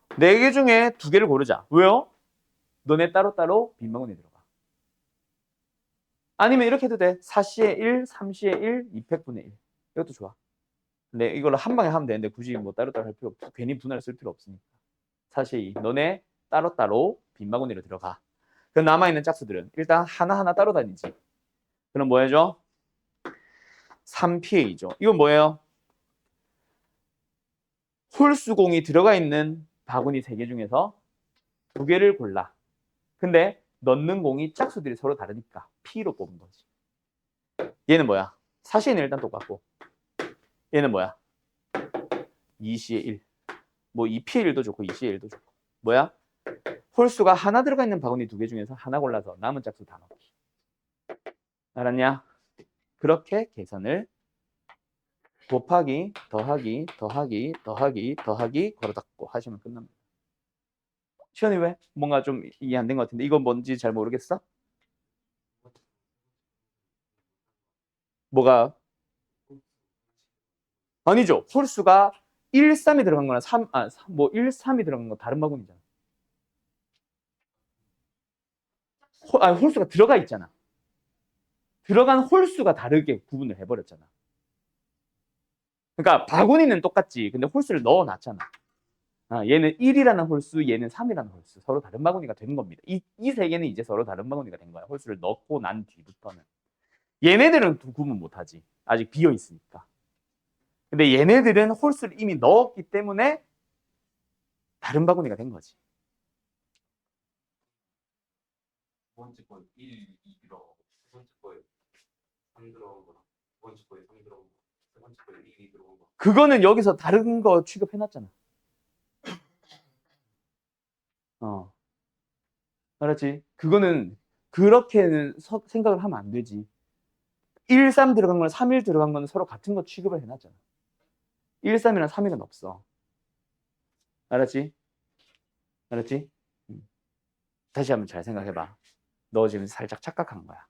4개 중에 2개를 고르자. 왜요? 너네 따로따로 빈 바구니에 들어가. 아니면 이렇게 해도 돼. 4C에 1, 3C에 1, 200분의 1. 이것도 좋아. 근데 이걸로 한 방에 하면 되는데 굳이 뭐 따로따로 할 필요 없고 괜히 분할을 쓸 필요 없으니까. 4C에 2. 너네 따로따로 빈 바구니로 들어가. 그 남아있는 짝수들은 일단 하나하나 따로 다니지. 그럼 뭐 해줘? 3P에 2죠. 이건 뭐예요? 홀수공이 들어가 있는 바구니 3개 중에서 2개를 골라. 근데 넣는 공이 짝수들이 서로 다르니까 P로 뽑은 거지. 얘는 뭐야? 4C는 일단 똑같고 얘는 뭐야? 2C에 1. 뭐 2P에 1도 좋고 2C에 1도 좋고 뭐야? 홀수가 하나 들어가 있는 바구니 2개 중에서 하나 골라서 남은 짝수 다 넣기. 알았냐? 그렇게 계산을 곱하기, 더하기, 더하기, 더하기, 더하기 걸어 닫고 하시면 끝납니다. 시연이 왜? 뭔가 좀 이해 안 된 것 같은데 이건 뭔지 잘 모르겠어? 뭐가? 아니죠. 홀수가 1, 3이 들어간 거나 1, 3이 들어간 건 다른 바구니잖아. 홀수가 들어가 있잖아. 들어간 홀수가 다르게 구분을 해버렸잖아. 그러니까 바구니는 똑같지. 근데 홀수를 넣어놨잖아. 얘는 1이라는 홀수, 얘는 3이라는 홀수. 서로 다른 바구니가 되는 겁니다. 이 세 개는 이제 서로 다른 바구니가 된 거야. 홀수를 넣고 난 뒤부터는. 얘네들은 구분 못하지. 아직 비어 있으니까. 근데 얘네들은 홀수를 이미 넣었기 때문에 다른 바구니가 된 거지.
두 번째 거에 1, 2 들어가고 세 번째 거에 3 들어간 거랑 두 번째 거에 3 들어간 거, 세 번째 거에 1, 2 들어간 거.
그거는 여기서 다른 거 취급해놨잖아. 알았지? 그거는 그렇게는 생각을 하면 안 되지. 1, 3 들어간 거랑 3, 1 들어간 거는 서로 같은 거 취급을 해놨잖아. 1, 3이랑 3일은 없어. 알았지? 알았지? 다시 한번 잘 생각해봐. 너 지금 살짝 착각한 거야.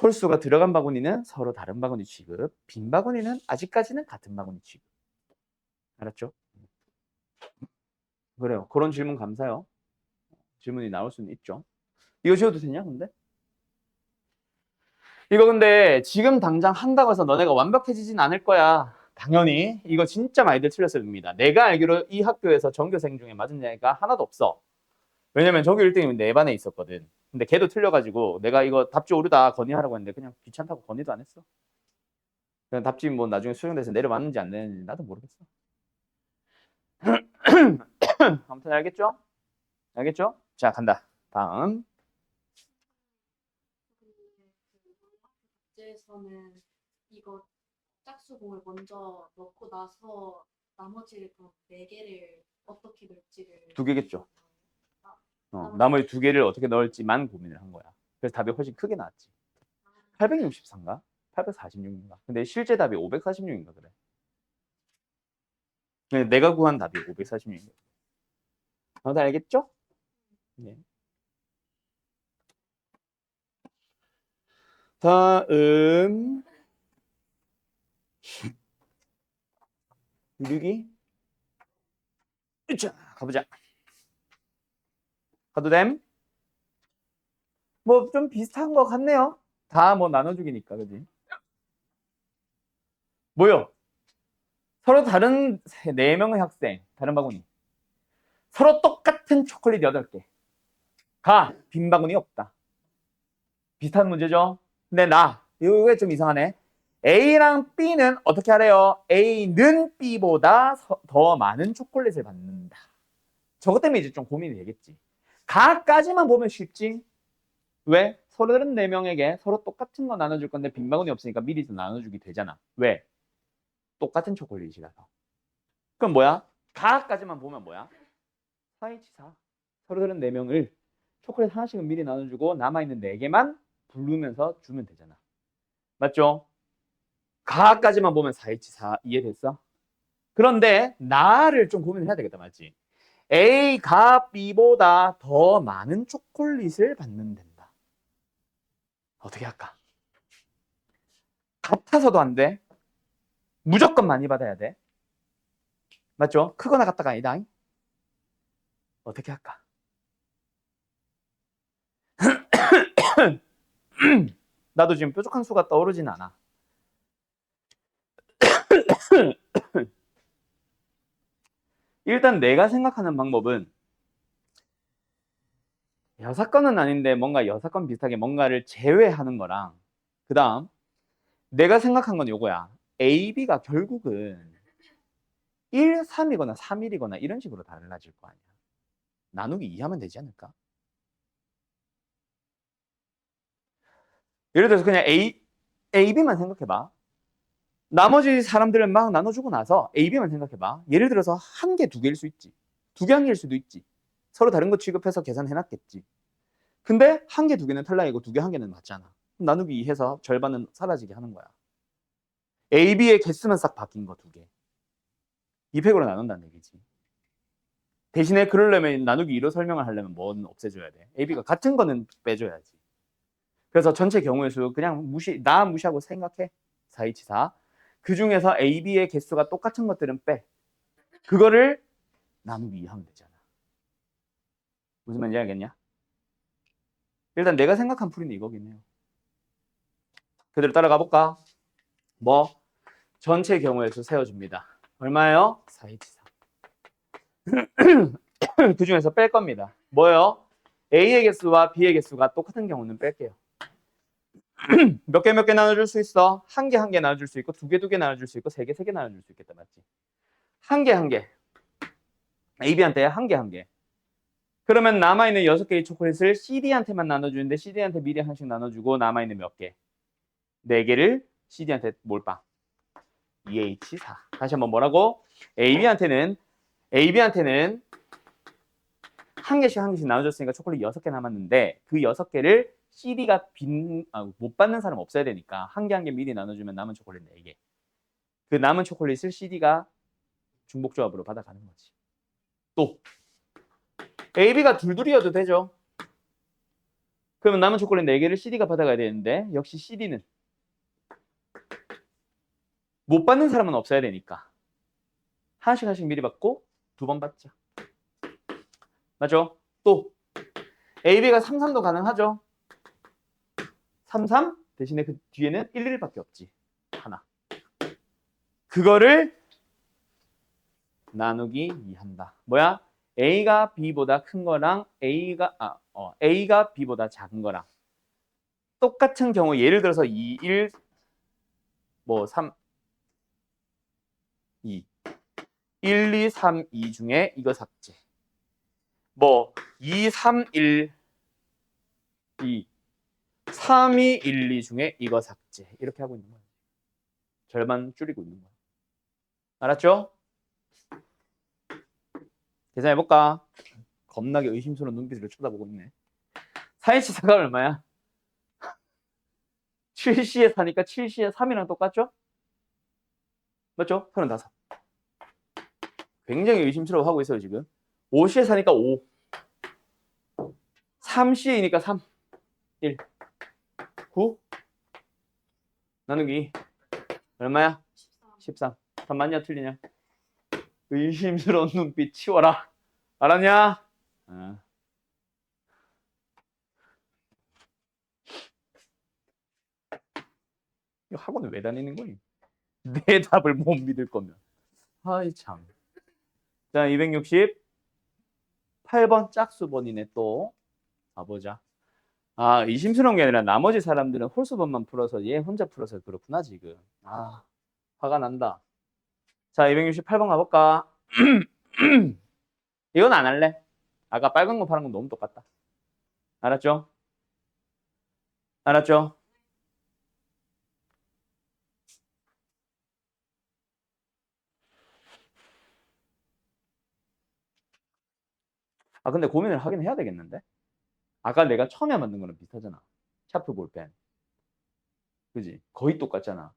홀수가 들어간 바구니는 서로 다른 바구니 취급, 빈 바구니는 아직까지는 같은 바구니 취급. 알았죠? 그래요. 그런 질문 감사해요. 질문이 나올 수는 있죠. 이거 지워도 되냐, 근데? 이거 근데 지금 당장 한다고 해서 너네가 완벽해지진 않을 거야. 당연히. 이거 진짜 많이들 틀렸을 겁니다. 내가 알기로 이 학교에서 전교생 중에 맞은 애가 하나도 없어. 왜냐면 전교 1등이면 내 반에 있었거든. 근데 걔도 틀려가지고 내가 이거 답지 오르다 건의하라고 했는데 그냥 귀찮다고 건의도 안 했어. 그냥 답지 뭐 나중에 수정돼서 내려왔는지 안 내렸는지 나도 모르겠어. 아무튼 알겠죠? 알겠죠? 자, 간다. 다음.
문제에서는 이거 짝수공을 먼저 넣고 나서 나머지 그 4개를 어떻게 넣을지를
2개겠죠.
나머지
나머지 2개를 어떻게 넣을지만 고민을 한 거야. 그래서 답이 훨씬 크게 나왔지. 864인가? 846인가? 근데 실제 답이 546인가 그래. 근데 내가 구한 답이 546인가. 다들 알겠죠? 네. 다음 6이 자, 가보자. 가도 됨? 뭐 좀 비슷한 것 같네요. 다 뭐 나눠주기니까, 그지? 뭐요? 서로 다른 4명의 학생, 다른 바구니. 서로 똑같은 초콜릿 8개. 가, 빈 바구니 없다. 비슷한 문제죠? 근데 이게 좀 이상하네. A랑 B는 어떻게 하래요? A는 B보다 더 많은 초콜릿을 받는다. 저것 때문에 이제 좀 고민이 되겠지. 가까지만 보면 쉽지. 왜? 서로 다른 4명에게 서로 똑같은 거 나눠줄 건데 빈 바구니 없으니까 미리 좀 나눠주기 되잖아. 왜? 똑같은 초콜릿이라서. 그럼 뭐야? 가까지만 보면 뭐야? 4H4. 서로 다른 4명을 초콜릿 하나씩은 미리 나눠주고 남아있는 4개만 부르면서 주면 되잖아. 맞죠? 가까지만 보면 4H4 이해됐어? 그런데 나를 좀 고민을 해야 되겠다. 맞지? A가 B보다 더 많은 초콜릿을 받는단다. 어떻게 할까? 같아서도 안 돼. 무조건 많이 받아야 돼. 맞죠? 크거나 같다가 아니다. 어떻게 할까? 나도 지금 뾰족한 수가 떠오르진 않아. 일단 내가 생각하는 방법은 6건은 아닌데 뭔가 6건 비슷하게 뭔가를 제외하는 거랑 그 다음 내가 생각한 건 요거야. A, B가 결국은 1, 3이거나 3일이거나 이런 식으로 달라질 거 아니야. 나누기 2 하면 되지 않을까? 예를 들어서 그냥 A, B만 생각해봐. 나머지 사람들은 막 나눠주고 나서 A, B만 생각해봐. 예를 들어서 1개, 2개일 수 있지. 2개, 1개일 수도 있지. 서로 다른 거 취급해서 계산해놨겠지. 근데 1개, 2개는 탈락이고 2개, 1개는 맞잖아. 나누기 2 해서 절반은 사라지게 하는 거야. A, B의 개수만 싹 바뀐 거 2개. 2팩으로 나눈다는 얘기지. 대신에 그러려면 나누기 2로 설명을 하려면 뭐는 없애줘야 돼. A, B가 같은 거는 빼줘야지. 그래서 전체 경우의 수 그냥 무시하고 생각해. 424. 그 중에서 A, B의 개수가 똑같은 것들은 빼. 그거를 나누기 2 하면 되잖아. 무슨 말인지 알겠냐? 일단 내가 생각한 풀이는 이거긴 해요. 그대로 따라가 볼까? 뭐? 전체 경우의 수 세워줍니다. 얼마예요? 424. 그 중에서 뺄 겁니다. 뭐요? A의 개수와 B의 개수가 똑같은 경우는 뺄게요. 몇 개 나눠줄 수 있어? 1개 나눠줄 수 있고 2개 나눠줄 수 있고 3개 나눠줄 수 있겠다. 맞지? 1개. AB한테 한 개, 한 개. 그러면 남아있는 6개의 초콜릿을 CD한테만 나눠주는데 CD한테 미리 하나씩 나눠주고 남아있는 몇 개? 4개를 CD한테 몰빵. EH4. 다시 한번 뭐라고? AB한테는 한 개씩 한 개씩 나눠줬으니까 초콜릿 6개 남았는데 그 6개를 CD가 못 받는 사람 없어야 되니까 한 개 한 개 미리 나눠주면 남은 초콜릿 4개. 그 남은 초콜릿을 CD가 중복조합으로 받아가는 거지. 또 AB가 둘둘이어도 되죠. 그러면 남은 초콜릿 4개를 CD가 받아가야 되는데 역시 CD는 못 받는 사람은 없어야 되니까 하나씩 하나씩 미리 받고 2번 받자. 맞죠? 또 AB가 33도 가능하죠. 33 대신에 그 뒤에는 1, 1밖에 없지. 하나. 그거를 나누기 2한다. 뭐야? A가 B보다 큰 거랑 A가 B보다 작은 거랑 똑같은 경우 예를 들어서 2, 1, 3, 2 1, 2, 3, 2 중에 이거 삭제. 2, 3, 1, 2 3, 2, 1, 2 중에 이거 삭제. 이렇게 하고 있는 거야. 절반 줄이고 있는 거야. 알았죠? 계산해볼까? 겁나게 의심스러운 눈빛으로 쳐다보고 있네. 4인치 4가 얼마야? 7C에 사니까 7C에 3이랑 똑같죠? 맞죠? 35. 굉장히 의심스러워하고 있어요 지금. 5C에 사니까 5. 3C이니까 3. 1. 9. 나누기 얼마야? 13. 3 맞냐 틀리냐? 의심스러운 눈빛 치워라. 알았냐? 이 학원을 왜 다니는 거니? 내 답을 못 믿을 거면. 아이 참. 자, 268번 짝수번이네 또. 가보자. 의심스러운 게 아니라 나머지 사람들은 홀수번만 풀어서 얘 혼자 풀어서 그렇구나 지금. 화가 난다. 자, 268번 가볼까? 이건 안 할래. 아까 빨간 거 파란 건 너무 똑같다. 알았죠? 알았죠? 근데 고민을 하긴 해야 되겠는데? 아까 내가 처음에 만든 거랑 비슷하잖아. 샤프 볼펜. 그지? 거의 똑같잖아.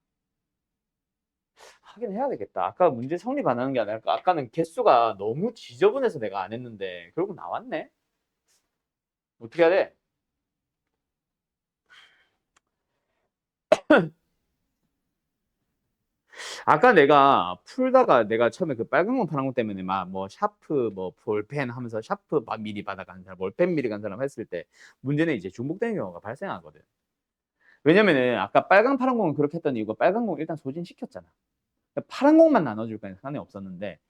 하긴 해야 되겠다. 아까 문제 성립 안 하는 게 아니라 아까는 개수가 너무 지저분해서 내가 안 했는데 결국 나왔네? 어떻게 해야 돼? 아까 내가 풀다가 내가 처음에 그 빨간 거 파란 거 때문에 막 샤프 볼펜 하면서 샤프 미리 받아간 사람 볼펜 미리 간 사람 했을 때 문제는 이제 중복되는 경우가 발생하거든. 왜냐면은 아까 빨간 파란 공은 그렇게 했던 이유가 빨간 공 일단 소진시켰잖아. 파란 공만 나눠줄 거니까 상관이 없었는데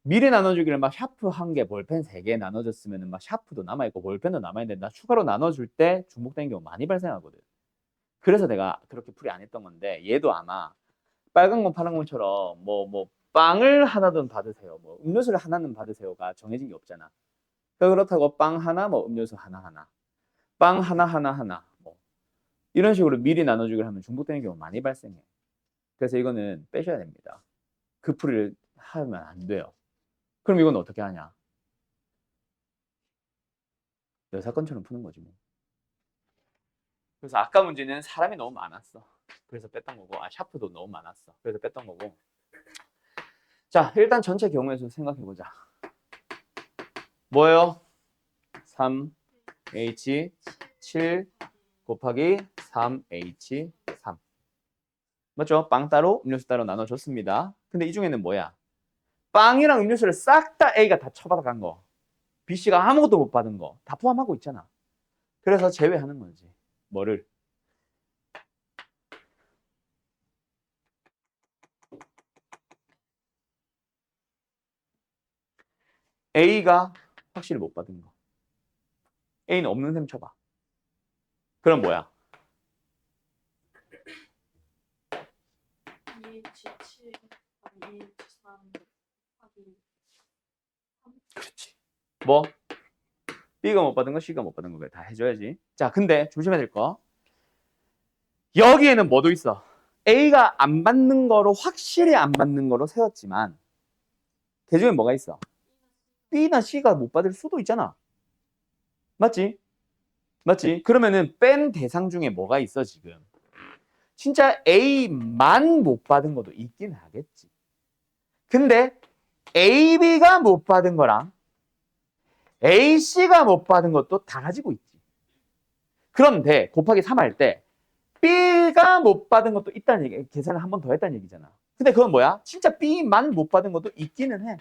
미리 나눠주기를 막 샤프 1개, 볼펜 3개 나눠줬으면은 막 샤프도 남아있고 볼펜도 남아있는데 나 추가로 나눠줄 때 중복되는 경우 많이 발생하거든. 그래서 내가 그렇게 풀이 안 했던 건데 얘도 아마 빨간 건 파란 건처럼 빵을 하나든 받으세요. 음료수를 하나는 받으세요가 정해진 게 없잖아. 그렇다고 빵 하나, 음료수 하나. 빵 하나. 이런 식으로 미리 나눠주기를 하면 중복되는 경우 많이 발생해. 그래서 이거는 빼셔야 됩니다. 그 풀이를 하면 안 돼요. 그럼 이건 어떻게 하냐? 여사건처럼 푸는 거지 뭐. 그래서 아까 문제는 사람이 너무 많았어. 그래서 뺐던 거고, 샤프도 너무 많았어. 그래서 뺐던 거고. 자, 일단 전체 경우에서 생각해보자. 뭐예요? 3H7 곱하기 3H3. 맞죠? 빵 따로, 음료수 따로 나눠줬습니다. 근데 이 중에는 뭐야? 빵이랑 음료수를 싹 다 A가 다 처받아간 거. B씨가 아무것도 못 받은 거. 다 포함하고 있잖아. 그래서 제외하는 거지. 뭐를? A가 확실히 못 받은 거. A는 없는 셈 쳐봐. 그럼 뭐야?
EH7 아니 EH3 곱하기
그렇지. 뭐 B가 못 받은 거 C가 못 받은 거 다 해줘야지. 자, 근데 조심해야 될 거. 여기에는 뭐도 있어. A가 안 받는 거로 확실히 안 받는 거로 세웠지만 그 중에 뭐가 있어? B나 C가 못 받을 수도 있잖아. 맞지? 맞지? 그러면은 뺀 대상 중에 뭐가 있어 지금? 진짜 A만 못 받은 것도 있긴 하겠지. 근데 A, B가 못 받은 거랑 A, C가 못 받은 것도 다 가지고 있지. 그런데 곱하기 3 할 때 B가 못 받은 것도 있다는 얘기, 계산을 한 번 더 했다는 얘기잖아. 근데 그건 뭐야? 진짜 B만 못 받은 것도 있기는 해.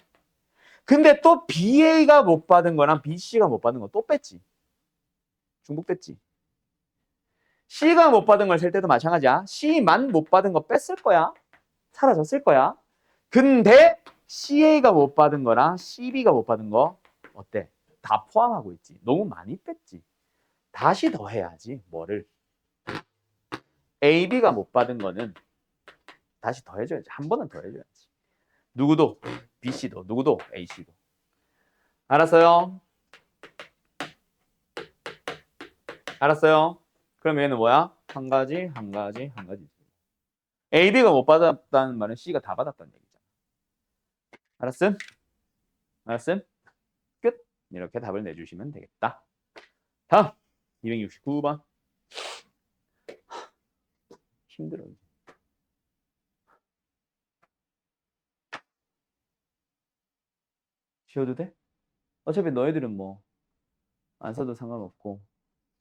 근데 또 BA가 못 받은 거랑 BC가 못 받은 거 또 뺐지. 중복됐지. C가 못 받은 걸 셀 때도 마찬가지야. C만 못 받은 거 뺐을 거야. 사라졌을 거야. 근데 CA가 못 받은 거랑 CB가 못 받은 거 어때? 다 포함하고 있지. 너무 많이 뺐지. 다시 더해야지. 뭐를? AB가 못 받은 거는 다시 더해줘야지. 한 번은 더해줘야지. 누구도 BC도 누구도 AC도. 알았어요? 알았어요? 그럼 얘는 뭐야? 한 가지, 한 가지, 한 가지. AB가 못 받았다는 말은 C가 다 받았다는 얘기잖아. 알았음? 알았음? 끝. 이렇게 답을 내주시면 되겠다. 다음 269번. 힘들어. 쉬어도 돼? 어차피 너희들은 뭐 안 써도 상관없고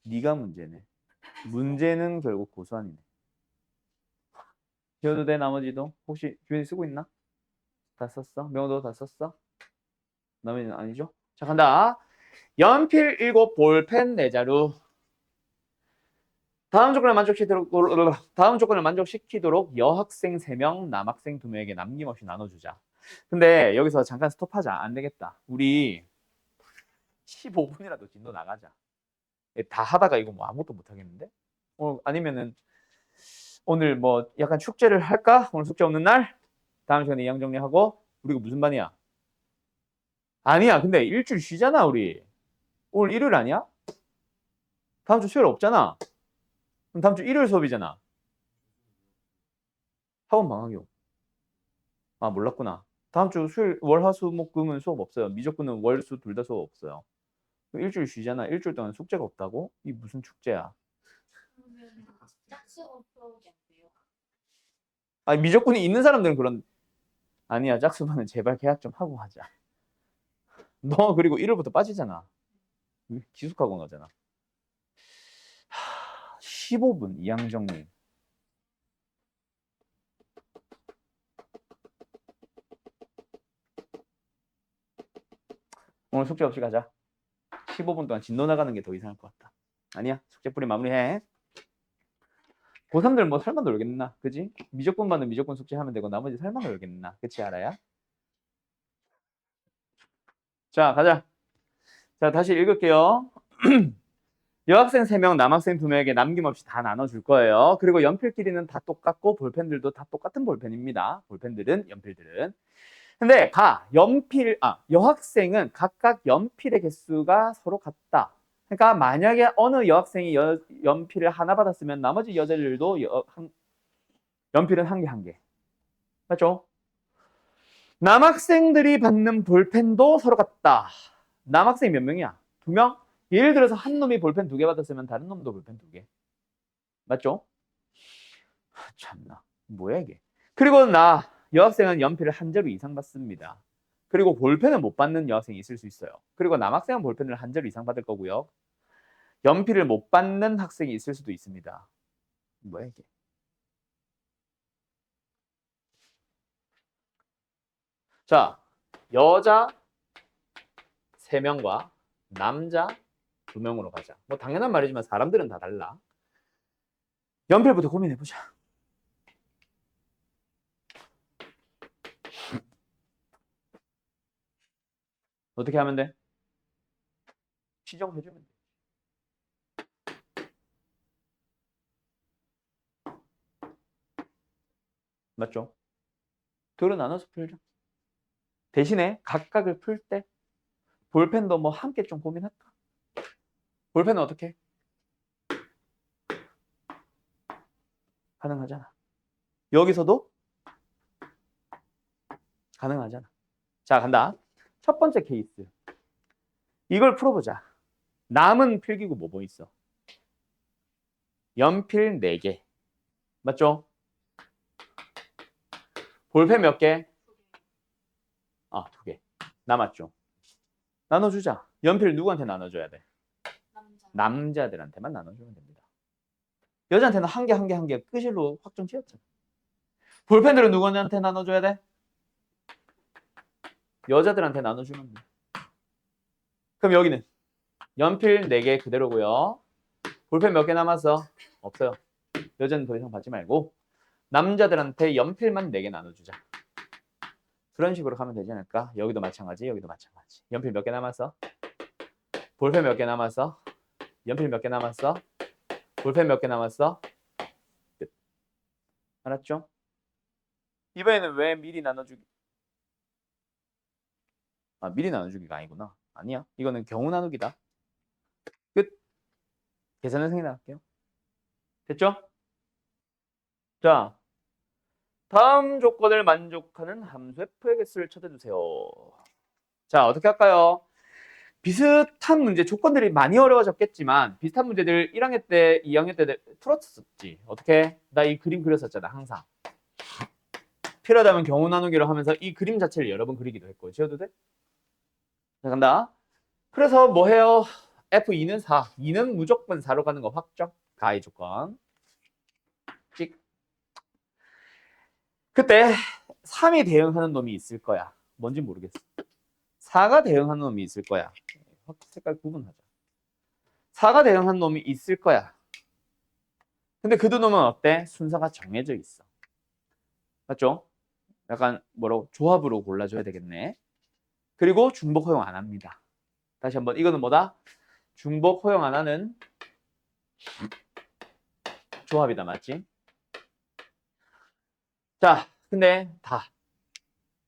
네가 문제네. 문제는 결국 고스란히네. 쉬어도 돼 나머지도? 혹시 규현이 쓰고 있나? 다 썼어? 명도 다 썼어? 나머지는 아니죠? 자 간다. 연필 7, 볼펜 4자루. 다음 조건을 만족시키도록 여학생 3명, 남학생 2명에게 남김없이 나눠주자. 근데 여기서 잠깐 스톱하자. 안 되겠다. 우리 15분이라도 진도 나가자. 다 하다가 이거 뭐 아무것도 못 하겠는데? 아니면은 오늘 뭐 약간 축제를 할까? 오늘 숙제 없는 날? 다음 시간에 이양 정리하고. 우리가 무슨 반이야? 아니야. 근데 일주일 쉬잖아 우리. 오늘 일요일 아니야? 다음 주 수요일 없잖아. 그럼 다음 주 일요일 수업이잖아. 학원 방학이요. 아 몰랐구나. 다음 주 수요일 월화수목금은 수업 없어요. 미적분은 월수 둘 다 수업 없어요. 일주일 쉬잖아. 일주일 동안 숙제가 없다고? 이 무슨 축제야?
그러면 짝수가 풀어오겠네요.
아니 미적분이 있는 사람들은 그런 아니야. 짝수반은 제발 계약 좀 하고 하자. 너 그리고 1월부터 빠지잖아. 기숙학원 가잖아. 15분 이양정님. 오늘 숙제 없이 가자. 15분 동안 진도 나가는 게 더 이상할 것 같다. 아니야. 숙제풀이 마무리해. 고3들 뭐 설마 놀겠나? 그지? 미적분반은 미적분 숙제하면 되고 나머지 설마 놀겠나? 그치 알아야? 자 가자. 자 다시 읽을게요. 여학생 3명, 남학생 2명에게 남김없이 다 나눠줄 거예요. 그리고 연필 길이는 다 똑같고 볼펜들도 다 똑같은 볼펜입니다. 볼펜들은, 연필들은. 근데 여학생은 각각 연필의 개수가 서로 같다. 그러니까 만약에 어느 여학생이 연필을 하나 받았으면 나머지 여자들도 연필은 한 개, 한 개. 맞죠? 남학생들이 받는 볼펜도 서로 같다. 남학생이 몇 명이야? 2명? 예를 들어서 한 놈이 볼펜 2개 받았으면 다른 놈도 볼펜 2개. 맞죠? 참나. 뭐야 이게. 그리고 여학생은 연필을 한 자루 이상 받습니다. 그리고 볼펜을 못 받는 여학생이 있을 수 있어요. 그리고 남학생은 볼펜을 한 자루 이상 받을 거고요. 연필을 못 받는 학생이 있을 수도 있습니다. 뭐야 이게. 자, 여자 3명과 남자 2명으로 가자. 뭐 당연한 말이지만 사람들은 다 달라. 연필부터 고민해보자. 어떻게 하면 돼? 시정해주면 돼. 맞죠? 둘은 나눠서 풀자. 대신에 각각을 풀 때 볼펜도 뭐 함께 좀 고민할까? 볼펜은 어떻게? 가능하잖아. 여기서도 가능하잖아. 자, 간다. 첫 번째 케이스. 이걸 풀어보자. 남은 필기구 뭐 있어? 연필 4개. 맞죠? 볼펜 몇 개? 아, 2개. 남았죠? 나눠주자. 연필 누구한테 나눠줘야 돼? 남자들한테만 나눠주면 됩니다. 여자한테는 한 개 끝으로 확정 지었잖아. 볼펜들은 누구한테 나눠줘야 돼? 여자들한테 나눠주면 돼. 그럼 여기는 연필 4개 그대로고요. 볼펜 몇 개 남았어? 없어요. 여자는 더 이상 받지 말고 남자들한테 연필만 4개 나눠주자. 그런 식으로 가면 되지 않을까? 여기도 마찬가지, 여기도 마찬가지. 연필 몇 개 남았어? 볼펜 몇 개 남았어? 연필 몇 개 남았어? 볼펜 몇 개 남았어? 끝. 알았죠? 이번에는 왜 미리 나눠주기? 아, 미리 나눠주기가 아니구나. 아니야. 이거는 경우 나누기다. 끝. 계산은 생각 나갈게요. 됐죠? 자, 다음 조건을 만족하는 함수 f의 개수를 찾아주세요. 자, 어떻게 할까요? 비슷한 문제, 조건들이 많이 어려워졌겠지만 비슷한 문제들 1학년 때, 2학년 때 풀었었지. 어떻게? 나 이 그림 그렸었잖아, 항상. 필요하다면 경우 나누기로 하면서 이 그림 자체를 여러 번 그리기도 했고. 지워도 돼? 자, 간다. 그래서 뭐 해요? F2는 4. 2는 무조건 4로 가는 거 확정. 가의 조건. 찍. 그때 3이 대응하는 놈이 있을 거야. 뭔지 모르겠어. 4가 대응하는 놈이 있을 거야. 색깔 구분하자. 4가 대응하는 놈이 있을 거야. 근데 그 두 놈은 어때? 순서가 정해져 있어. 맞죠? 약간 뭐라고 조합으로 골라줘야 되겠네. 그리고 중복 허용 안 합니다. 다시 한번 이거는 뭐다? 중복 허용 안 하는 조합이다. 맞지? 자, 근데 다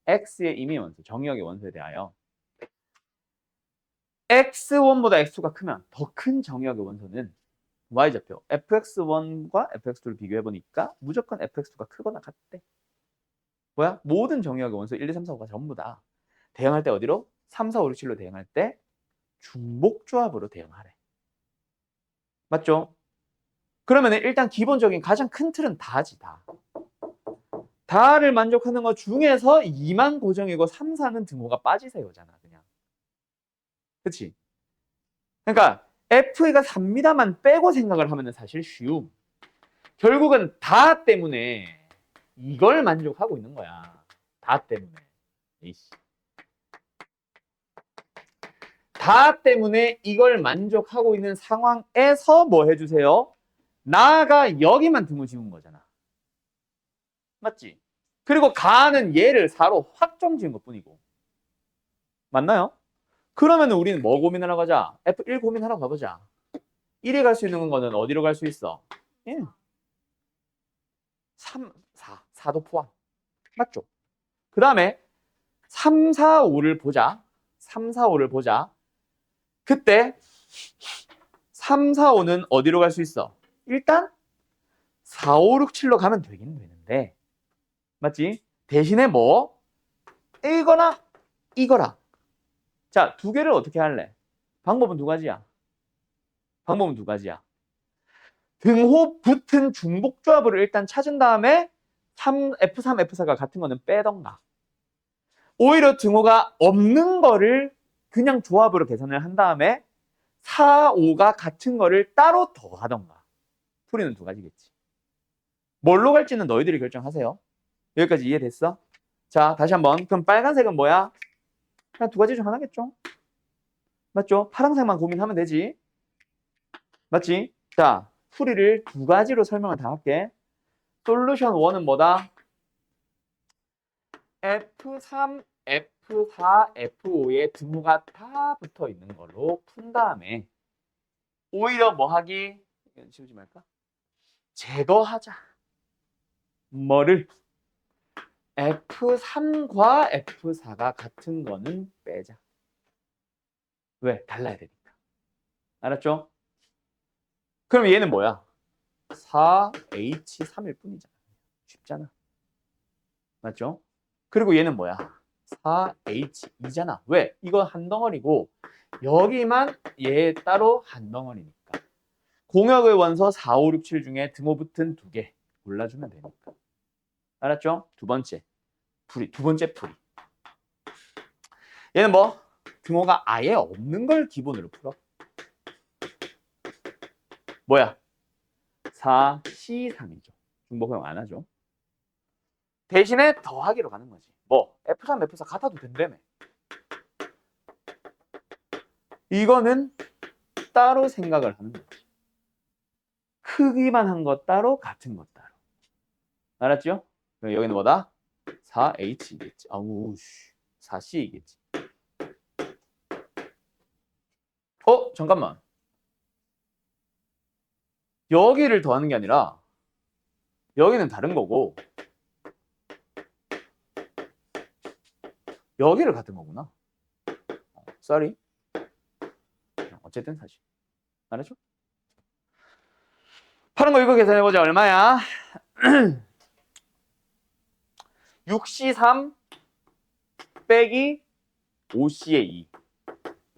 x의 임의 원소, 정의역의 원소에 대하여 x1보다 x2가 크면 더 큰 정의역의 원소는 y좌표 fx1과 fx2를 비교해보니까 무조건 fx2가 크거나 같대. 뭐야? 모든 정의역의 원소 1, 2, 3, 4, 5가 전부 다 대응할 때 어디로? 3, 4, 5, 6, 7로 대응할 때 중복조합으로 대응하래. 맞죠? 그러면 일단 기본적인 가장 큰 틀은 다지, 다. 다를 만족하는 것 중에서 2만 고정이고 3, 4는 등호가 빠지세요잖아, 그냥. 그치? 그러니까 FE가 3미다만 빼고 생각을 하면 사실 쉬움. 결국은 다 때문에 이걸 만족하고 있는 거야. 다 때문에. 이씨. 다 때문에 이걸 만족하고 있는 상황에서 뭐 해주세요? 나가 여기만 등호 지운 거잖아. 맞지? 그리고 가는 얘를 4로 확정 지은 것 뿐이고. 맞나요? 그러면 우리는 뭐 고민하러 가자? F1 고민하러 가보자. 1이 갈 수 있는 거는 어디로 갈 수 있어? 1. 3, 4. 4도 포함. 맞죠? 그 다음에 3, 4, 5를 보자. 3, 4, 5를 보자. 그때 3, 4, 5는 어디로 갈 수 있어? 일단 4, 5, 6, 7로 가면 되긴 되는데 맞지? 대신에 뭐? 이거나 이거라. 자, 두 개를 어떻게 할래? 방법은 두 가지야. 방법은 두 가지야. 등호 붙은 중복조합을 일단 찾은 다음에 F3, F4가 같은 거는 빼던가. 오히려 등호가 없는 거를 그냥 조합으로 계산을 한 다음에 4, 5가 같은 거를 따로 더하던가. 풀이는 두 가지겠지. 뭘로 갈지는 너희들이 결정하세요. 여기까지 이해됐어? 자, 다시 한번. 그럼 빨간색은 뭐야? 그냥 두 가지 중 하나겠죠? 맞죠? 파란색만 고민하면 되지. 맞지? 자, 풀이를 두 가지로 설명을 다 할게. 솔루션 1은 뭐다? F3, F4, F5에 등호가 다 붙어 있는 걸로 푼 다음에 오히려 뭐 하기? 이건 지우지 말까? 제거하자. 뭐를? F3과 F4가 같은 거는 빼자. 왜? 달라야 되니까. 알았죠? 그럼 얘는 뭐야? 4H3일 뿐이잖아. 쉽잖아. 맞죠? 그리고 얘는 뭐야? 4H2잖아. 왜? 이건 한 덩어리고 여기만 얘 따로 한 덩어리니까. 공역의 원소 4, 5, 6, 7 중에 등호 붙은 2개 골라주면 되니까. 알았죠? 두 번째 풀이. 두 번째 풀이. 얘는 뭐? 등호가 아예 없는 걸 기본으로 풀어. 뭐야? 4C3이죠. 중복형 안 하죠. 대신에 더하기로 가는 거지. 뭐? F3, F4 같아도 된다며. 이거는 따로 생각을 하는 거지. 크기만 한 것 따로, 같은 것 따로. 알았죠? 여기는 뭐다? 4H이겠지. 아우, 4C이겠지. 잠깐만. 여기를 더하는 게 아니라 여기는 다른 거고 여기를 같은 거구나. sorry. 어쨌든 사실. 알았죠? 파란 거 이거 계산해보자. 얼마야? 6C3 빼기 5C의 2.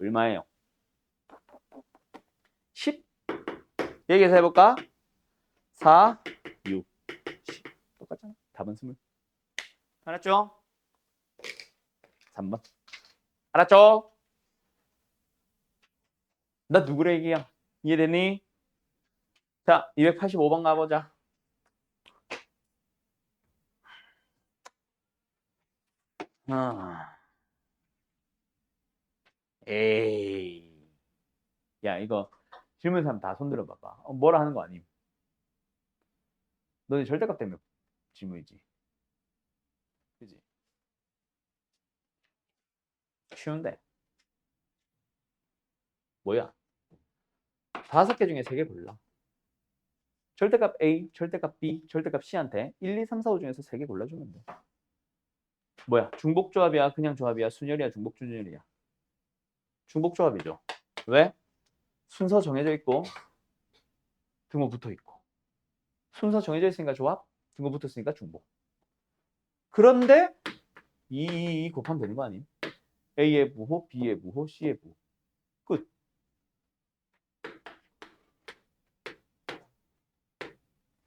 얼마예요? 10. 얘 계산해볼까? 4, 6, 10. 똑같잖아. 답은 20. 알았죠? 3번. 알았죠? 나 누구를 얘기야? 이해되니? 자, 285번 가보자. 에이. 야, 이거 질문 사람 다 손들어 봐봐. 뭐라 하는 거 아님? 너네 절대값 때문에 질문이지. 그지? 쉬운데. 뭐야? 5개 중에 3개 골라. 절대값 A, 절대값 B, 절대값 C한테 1, 2, 3, 4, 5 중에서 3개 골라주면 돼. 뭐야? 중복조합이야? 그냥 조합이야? 순열이야? 중복순열이야? 중복조합이죠. 왜? 순서 정해져 있고 등호 붙어 있고. 순서 정해져 있으니까 조합, 등호 붙었으니까 중복. 그런데 2 곱하면 되는 거 아님? A의 부호, B의 부호, C의 부호. 끝.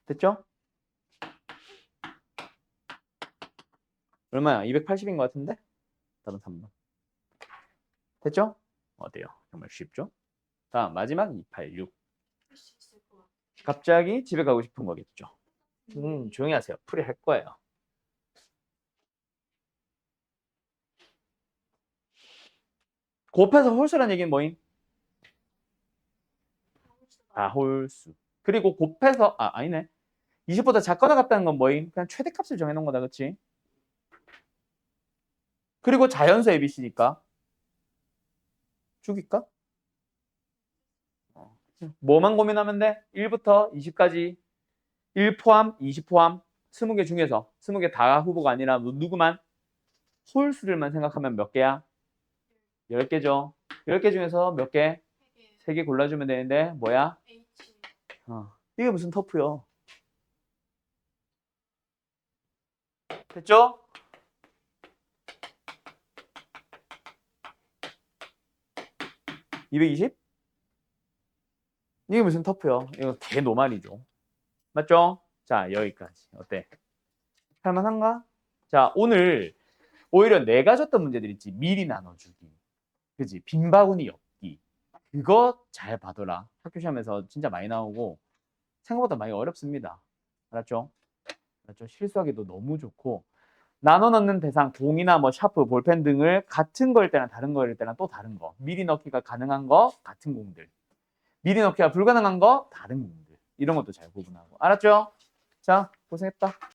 됐죠? 얼마야? 280인 것 같은데? 답은 3번. 됐죠? 어때요? 정말 쉽죠? 다음 마지막 286.
할 수 있을 것 같아.
갑자기 집에 가고 싶은 거겠죠? 조용히 하세요. 풀이 할 거예요. 곱해서 홀수란 얘기는 뭐임? 다 홀수. 그리고 곱해서 아니네. 20보다 작거나 같다는 건 뭐임? 그냥 최대값을 정해놓은 거다, 그치? 그리고 자연수 ABC니까 죽일까? 뭐만 고민하면 돼? 1부터 20까지 1 포함, 20 포함 20개 중에서 20개 다 후보가 아니라 누구만? 홀수들만 생각하면 몇 개야? 10개죠. 10개 중에서 몇 개? 3개 골라주면 되는데 뭐야?
H.
이게 무슨 터프요? 됐죠? (220) 이게 무슨 터프요? 이거 개 노말이죠. 맞죠? 자, 여기까지. 어때? 할만한가? 자, 오늘 오히려 내가 줬던 문제들 있지. 미리 나눠주기. 그지? 빈 바구니 엮기. 그거 잘 봐둬라. 학교 시험에서 진짜 많이 나오고 생각보다 많이 어렵습니다. 알았죠? 알았죠? 실수하기도 너무 좋고 나눠 넣는 대상, 종이나 뭐 샤프, 볼펜 등을 같은 거일 때랑 다른 거일 때랑 또 다른 거. 미리 넣기가 가능한 거, 같은 공들. 미리 넣기가 불가능한 거, 다른 공들. 이런 것도 잘 구분하고. 알았죠? 자, 고생했다.